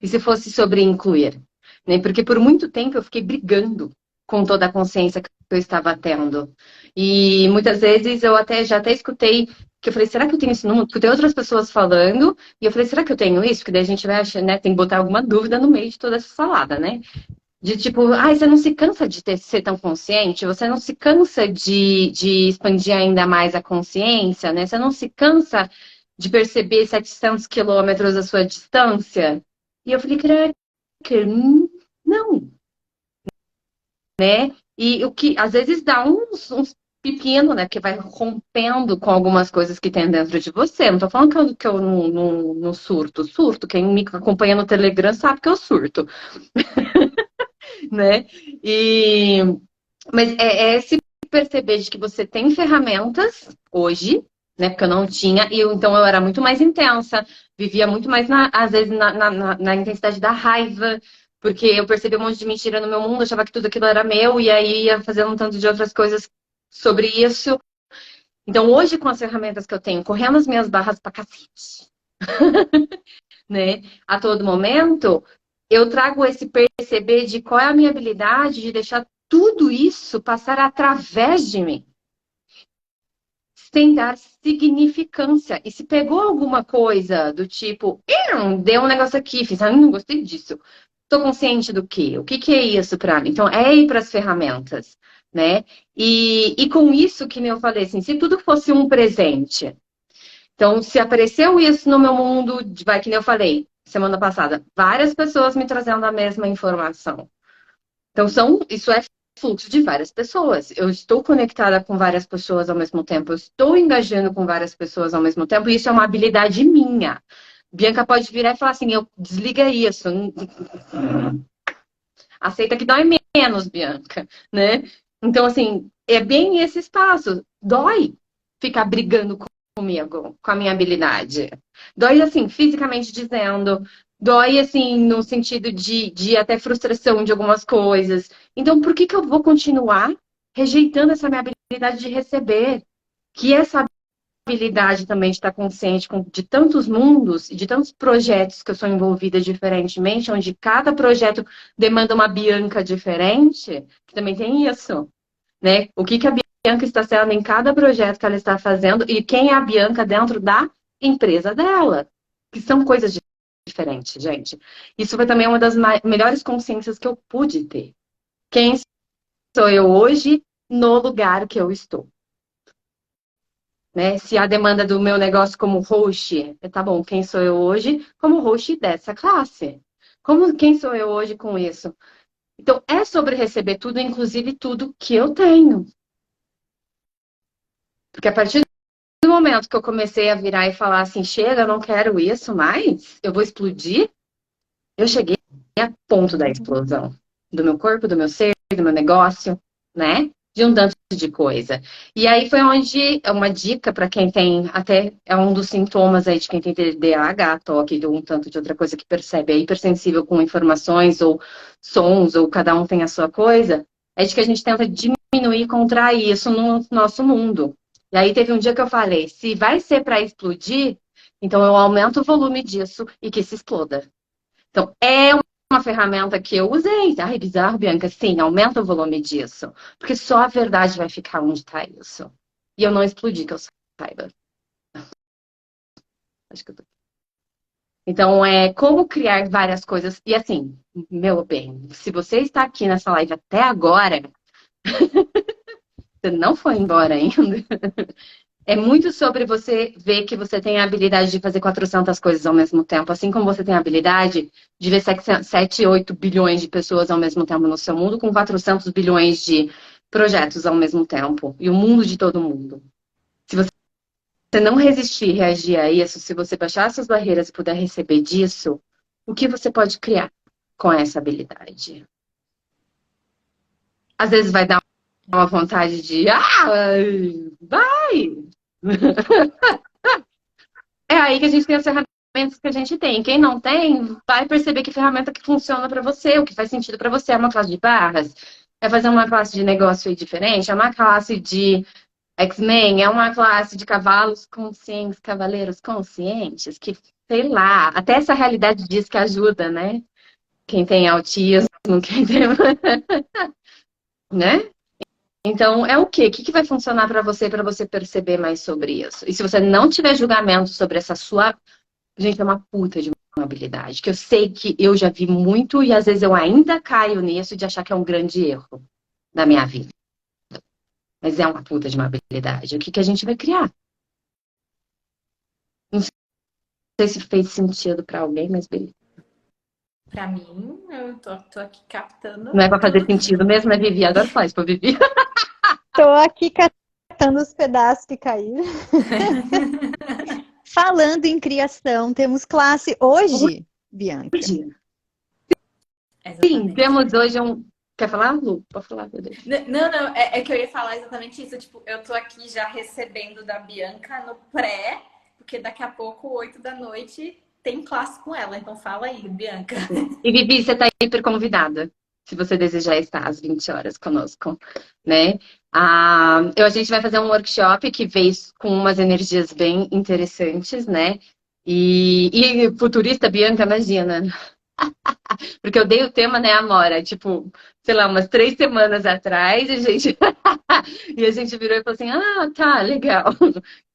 E se fosse sobre incluir? Né? Porque por muito tempo eu fiquei brigando com toda a consciência que eu estava tendo. E muitas vezes eu já até escutei que eu falei: será que eu tenho isso no mundo? Escutei outras pessoas falando, e eu falei: será que eu tenho isso? Porque daí a gente vai achar, né, tem que botar alguma dúvida no meio de toda essa salada, né? De tipo, ai, você não se cansa de ser tão consciente? Você não se cansa de expandir ainda mais a consciência, né? Você não se cansa de perceber 700 quilômetros da sua distância? E eu falei: Cracker, não, né? E o que às vezes dá uns pepino, né? Que vai rompendo com algumas coisas que tem dentro de você. Não tô falando que eu não surto. Surto. Quem me acompanha no Telegram sabe que eu surto, né? E mas é se perceber de que você tem ferramentas hoje, né? Porque eu não tinha, e então eu era muito mais intensa, vivia muito mais, às vezes, na intensidade da raiva, porque eu percebia um monte de mentira no meu mundo, achava que tudo aquilo era meu, e aí ia fazendo um tanto de outras coisas sobre isso. Então, hoje, com as ferramentas que eu tenho, correndo as minhas barras pra cacete, né? A todo momento, eu trago esse perceber de qual é a minha habilidade de deixar tudo isso passar através de mim, sem dar significância. E se pegou alguma coisa do tipo, deu um negócio aqui, fiz, não gostei disso. Estou consciente do quê? O que é isso para mim? Então, é ir para as ferramentas, né? E com isso, que nem eu falei, assim, se tudo fosse um presente, então, se apareceu isso no meu mundo, vai que nem eu falei semana passada, várias pessoas me trazendo a mesma informação. Então, isso é fluxo de várias pessoas. Eu estou conectada com várias pessoas ao mesmo tempo, eu estou engajando com várias pessoas ao mesmo tempo, e isso é uma habilidade minha. Bianca pode virar e falar assim: eu desliga isso. Aceita que dói menos, Bianca, né? Então, assim, é bem esse espaço. Dói ficar brigando comigo, com a minha habilidade. Dói, assim, fisicamente dizendo. Dói, assim, no sentido de até frustração de algumas coisas. Então, por que eu vou continuar rejeitando essa minha habilidade de receber? Que essa habilidade também de estar consciente de tantos mundos e de tantos projetos que eu sou envolvida diferentemente, onde cada projeto demanda uma Bianca diferente, que também tem isso, né? O que a Bianca está sendo em cada projeto que ela está fazendo e quem é a Bianca dentro da empresa dela, que são coisas diferentes, gente. Isso foi também uma das melhores consciências que eu pude ter. Quem sou eu hoje no lugar que eu estou? Né? Se a demanda do meu negócio como host, tá bom, quem sou eu hoje como host dessa classe? Quem sou eu hoje com isso? Então, é sobre receber tudo, inclusive tudo que eu tenho. Porque a partir do momento que eu comecei a virar e falar assim: chega, eu não quero isso mais, eu vou explodir, eu cheguei a ponto da explosão do meu corpo, do meu ser, do meu negócio, né? De um tanto de coisa. E aí foi onde uma dica para quem tem, até é um dos sintomas aí de quem tem TDAH, toque, de um tanto de outra coisa que percebe, é hipersensível com informações ou sons, ou cada um tem a sua coisa, é de que a gente tenta diminuir e contrair isso no nosso mundo. E aí teve um dia que eu falei: se vai ser para explodir, então eu aumento o volume disso e que se exploda. Então, é uma ferramenta que eu usei. Ai, bizarro, Bianca. Sim, aumenta o volume disso. Porque só a verdade vai ficar onde está isso. E eu não explodi, que eu saiba. Acho que eu tô... Então, é como criar várias coisas. E assim, meu bem, se você está aqui nessa live até agora, você não foi embora ainda. É muito sobre você ver que você tem a habilidade de fazer 400 coisas ao mesmo tempo. Assim como você tem a habilidade de ver 7, 8 bilhões de pessoas ao mesmo tempo no seu mundo, com 400 bilhões de projetos ao mesmo tempo. E o mundo de todo mundo. Se você não resistir e reagir a isso, se você baixar suas barreiras e puder receber disso, o que você pode criar com essa habilidade? Às vezes vai dar uma vontade de, vai! É aí que a gente tem as ferramentas que a gente tem. Quem não tem, vai perceber que ferramenta que funciona para você, o que faz sentido para você. É uma classe de barras? É fazer uma classe de negócio aí diferente? É uma classe de X-Men? É uma classe de cavalos conscientes, cavaleiros conscientes? Que, sei lá, até essa realidade diz que ajuda, né? Quem tem autismo, quem tem... né? Então, é o quê? O que vai funcionar para você perceber mais sobre isso? E se você não tiver julgamento sobre essa sua... Gente, é uma puta de uma habilidade, que eu sei que eu já vi muito e às vezes eu ainda caio nisso de achar que é um grande erro da minha vida. Mas é uma puta de uma habilidade. O que a gente vai criar? Não sei se fez sentido para alguém, mas beleza. Pra mim, eu tô aqui captando Não é para fazer tudo. sentido mesmo, né, Vivi? Agora faz pra Vivi. Tô aqui catando os pedaços que caíram. Falando em criação, temos classe hoje, Bianca. Sim, Exatamente. temos hoje um... Quer falar, Lu? Pode falar, meu Deus. Não, é que eu ia falar exatamente isso. Tipo, eu tô aqui já recebendo da Bianca no pré, porque daqui a pouco, 8 da noite, tem classe com ela. Então fala aí, Bianca. E Vivi, você está hiper convidada, se você desejar estar às 20 horas conosco, né? A gente vai fazer um workshop que veio com umas energias bem interessantes, né? E futurista, Bianca, imagina. Porque eu dei o tema, né, Amora? Tipo, sei lá, umas 3 semanas atrás, e a gente virou e falou assim, ah, tá, legal.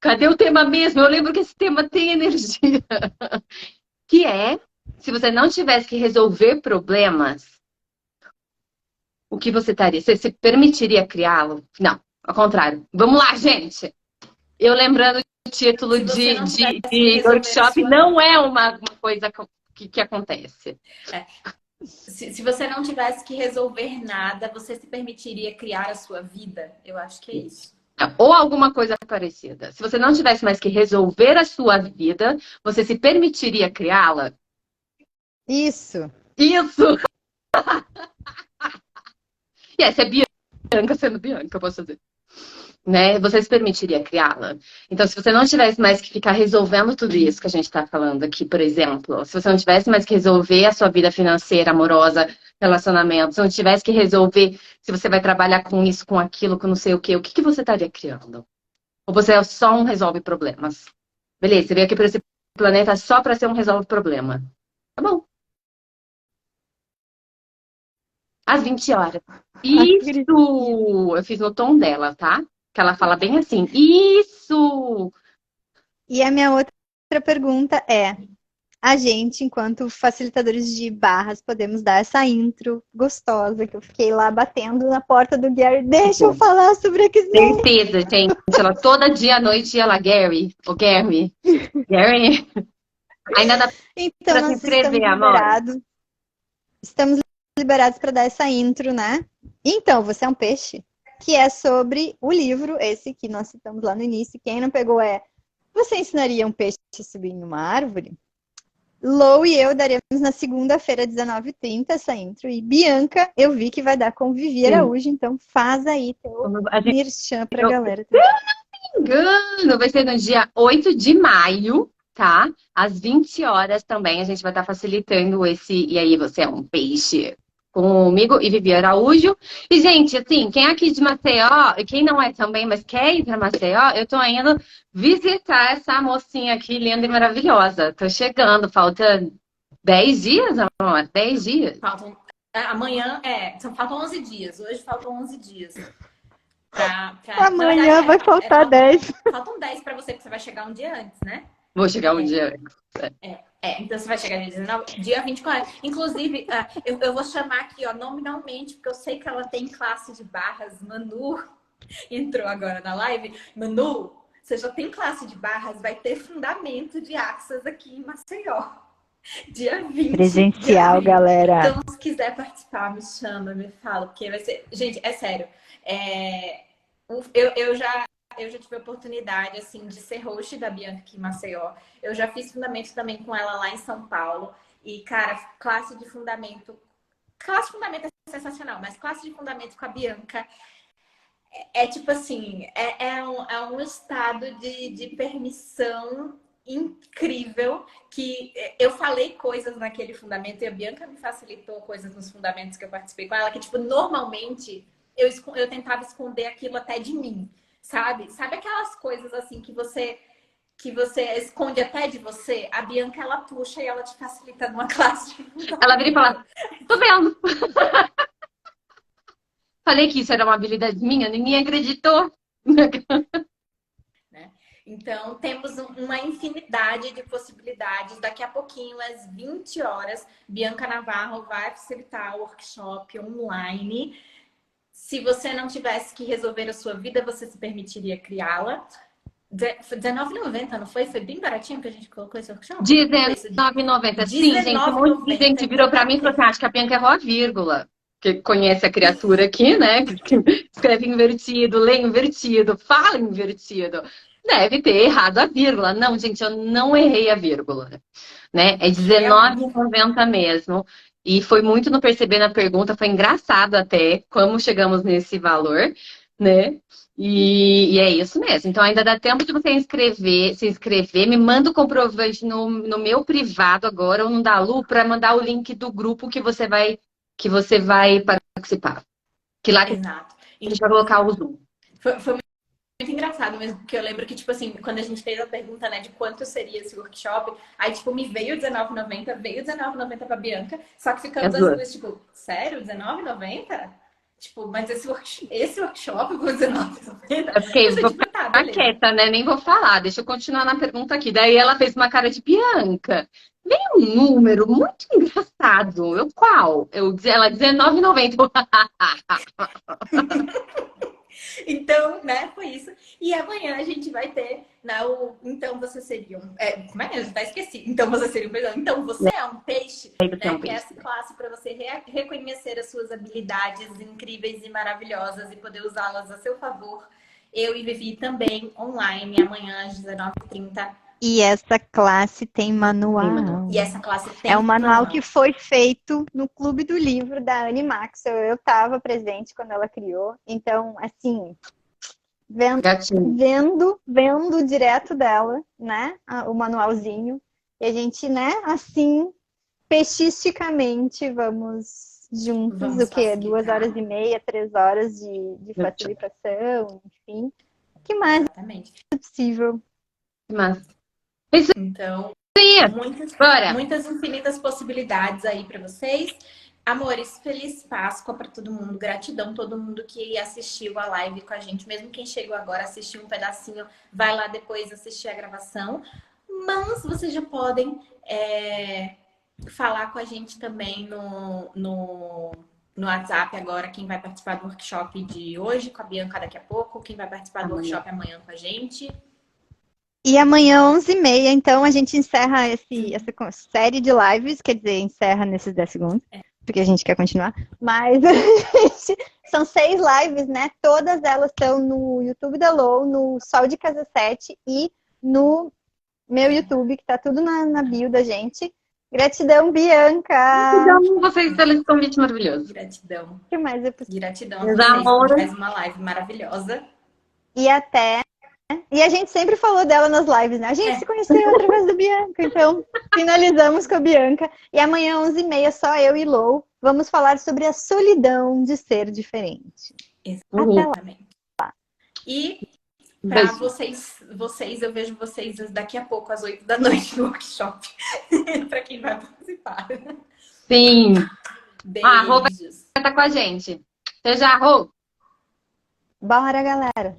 Cadê o tema mesmo? Eu lembro que esse tema tem energia. Que é, se você não tivesse que resolver problemas, o que você estaria? Você se permitiria criá-lo? Não, ao contrário. Vamos lá, gente! Eu lembrando o título Se você não tivesse que de resolver a workshop, sua... não é uma coisa que acontece. Se você não tivesse que resolver nada, você se permitiria criar a sua vida? Eu acho que é isso. Ou alguma coisa parecida. Se você não tivesse mais que resolver a sua vida, você se permitiria criá-la? Isso. Isso! E essa é Bianca sendo Bianca, eu posso dizer. Né? Você se permitiria criá-la? Então, se você não tivesse mais que ficar resolvendo tudo isso que a gente está falando aqui, por exemplo, se você não tivesse mais que resolver a sua vida financeira, amorosa, relacionamento, se não tivesse que resolver se você vai trabalhar com isso, com aquilo, com não sei o que você estaria criando? Ou você é só um resolve problemas? Beleza, você veio aqui para esse planeta só para ser um resolve problema. Tá bom. Às 20 horas. Isso! Eu fiz no tom dela, tá? Que ela fala bem assim. Isso! E a minha outra pergunta é: a gente, enquanto facilitadores de barras, podemos dar essa intro gostosa que eu fiquei lá batendo na porta do Gary. Deixa eu falar sobre X-Men. Certeza, gente. Ela toda dia à noite ia lá, Gary. Ô, Gary. Gary. Ainda dá Então, pra se nós estamos inscrever, amor. liberados. Estamos liberados para dar essa intro, né? Então, você é um peixe, que é sobre o livro, esse que nós citamos lá no início. Quem não pegou é: você ensinaria um peixe a subir em uma árvore? Lou e eu daremos na segunda-feira, 19h30, essa intro. E Bianca, eu vi que vai dar com Vivi Araújo, então faz aí teu merchan pra galera. Engano, vai ser no dia 8 de maio, tá? Às 20 horas também a gente vai estar facilitando esse. E aí, você é um peixe comigo e Vivi Araújo. E, gente, assim, quem é aqui de Maceió, e quem não é também, mas quer ir para Maceió, eu tô indo visitar essa mocinha aqui, linda e maravilhosa. Tô chegando, falta 10 dias, amor? 10 dias. Amanhã, faltam 11 dias. Hoje faltam 11 dias. Amanhã vai faltar 10. Faltam 10 para você, porque você vai chegar um dia antes, né? Vou chegar um dia antes. Então você vai chegar dia 19, dia 24. Inclusive, eu vou chamar aqui, ó, nominalmente, porque eu sei que ela tem classe de barras. Manu entrou agora na live. Manu, você já tem classe de barras, vai ter fundamento de Axis aqui em Maceió. Dia 20. Presencial, galera. Então, se quiser participar, me chama, me fala, porque vai ser... Gente, é sério. Eu já tive a oportunidade, assim, de ser host da Bianca aqui em Maceió. Eu já fiz fundamento também com ela lá em São Paulo. E, cara, classe de fundamento... Classe de fundamento é sensacional, mas classe de fundamento com a Bianca É tipo assim, é um estado de permissão incrível que eu falei coisas naquele fundamento e a Bianca me facilitou coisas nos fundamentos que eu participei com ela, que, tipo, normalmente eu tentava esconder aquilo até de mim, sabe? Sabe aquelas coisas assim que você esconde até de você? A Bianca, ela puxa e ela te facilita numa classe de Ela vira e fundamento. fala, tô vendo. Falei que isso era uma habilidade minha, ninguém acreditou. Né? Então, temos uma infinidade de possibilidades. Daqui a pouquinho, às 20 horas, Bianca Navarro vai facilitar o workshop online. Se você não tivesse que resolver a sua vida, você se permitiria criá-la. R$19,90, não foi? Foi bem baratinho que a gente colocou esse workshop? Foi isso? R$19,90. Sim, gente, um monte de R$19,90. gente virou pra mim e falou assim, acho que a Bianca errou a vírgula. Que conhece a criatura aqui, né? Que escreve invertido, lê invertido, fala invertido. Deve ter errado a vírgula. Não, gente, eu não errei a vírgula, né? É Realmente. R$19,90 mesmo. E foi muito no perceber na pergunta, foi engraçado até como chegamos nesse valor, né? E é isso mesmo. Então ainda dá tempo de você se inscrever. Me manda o comprovante no meu privado agora, ou no da Lu, para mandar o link do grupo que você vai participar. Que lá que Exato. a gente vai colocar o Zoom. Foi muito engraçado mesmo, porque eu lembro que, tipo assim, quando a gente fez a pergunta, né, de quanto seria esse workshop, aí, tipo, me veio R$19,90, veio R$19,90 pra Bianca, só que É ficamos as duas. duas, tipo, sério? R$19,90? Tipo, mas esse workshop por R$19,90? Eu fiquei, Pensei, vou tipo, tá, ficar beleza. quieta, né? Nem vou falar. Deixa eu continuar na pergunta aqui. Daí ela fez uma cara de Bianca. Veio um número muito engraçado. Eu, qual? Ela R$19,90. Então, né, foi isso. E amanhã a gente vai ter, né, Então Você Seria um... como é que eu já esqueci? Então Você Seria um Peixe. Então Você é um Peixe, Aí você é né, um que é peixe. essa classe para você reconhecer as suas habilidades incríveis e maravilhosas e poder usá-las a seu favor. Eu e Vivi também online, amanhã às 19h30. E essa classe tem Sim, Manu. manual. E essa classe É um tem manual que manual. foi feito no Clube do Livro da Anne Maxwell. Eu estava presente quando ela criou. Então, assim, vendo, Gatinho. vendo direto dela, né, o manualzinho. E a gente, né, assim, peixisticamente vamos juntos, o Vamos quê? 2 horas e meia, 3 horas de Gatinho. facilitação, enfim. O que mais Exatamente. é possível? Mas, é isso Então, aí. muitas, Bora. muitas infinitas possibilidades aí para vocês. Amores, feliz Páscoa para todo mundo. Gratidão todo mundo que assistiu a live com a gente. Mesmo quem chegou agora, assistiu um pedacinho, vai lá depois assistir a gravação. Mas vocês já podem falar com a gente também no WhatsApp agora. Quem vai participar do workshop de hoje com a Bianca daqui a pouco. Quem vai participar do Amanhã. workshop amanhã com a gente. E amanhã, 11h30, então, a gente encerra essa série de lives, quer dizer, encerra nesses 10 segundos, porque a gente quer continuar. Mas são 6 lives, né? Todas elas estão no YouTube da Lou, no Sol de Casa 7 e no meu YouTube, que tá tudo na bio da gente. Gratidão, Bianca! Então, vocês pelo esse convite maravilhoso. Gratidão. O que mais é possível? Gratidão a Meus vocês por amores. mais uma live maravilhosa. E até. E a gente sempre falou dela nas lives, né? A gente se conheceu através da Bianca. Então, finalizamos com a Bianca. E amanhã, 11h30, só eu e Lou, vamos falar sobre a solidão de ser diferente. Exatamente. E para Beijo. vocês, eu vejo vocês daqui a pouco, às 8 da noite, no workshop. Para quem vai participar. Sim. A Rô vai Beijos. estar com a gente. Seja, Rô. Bora, galera!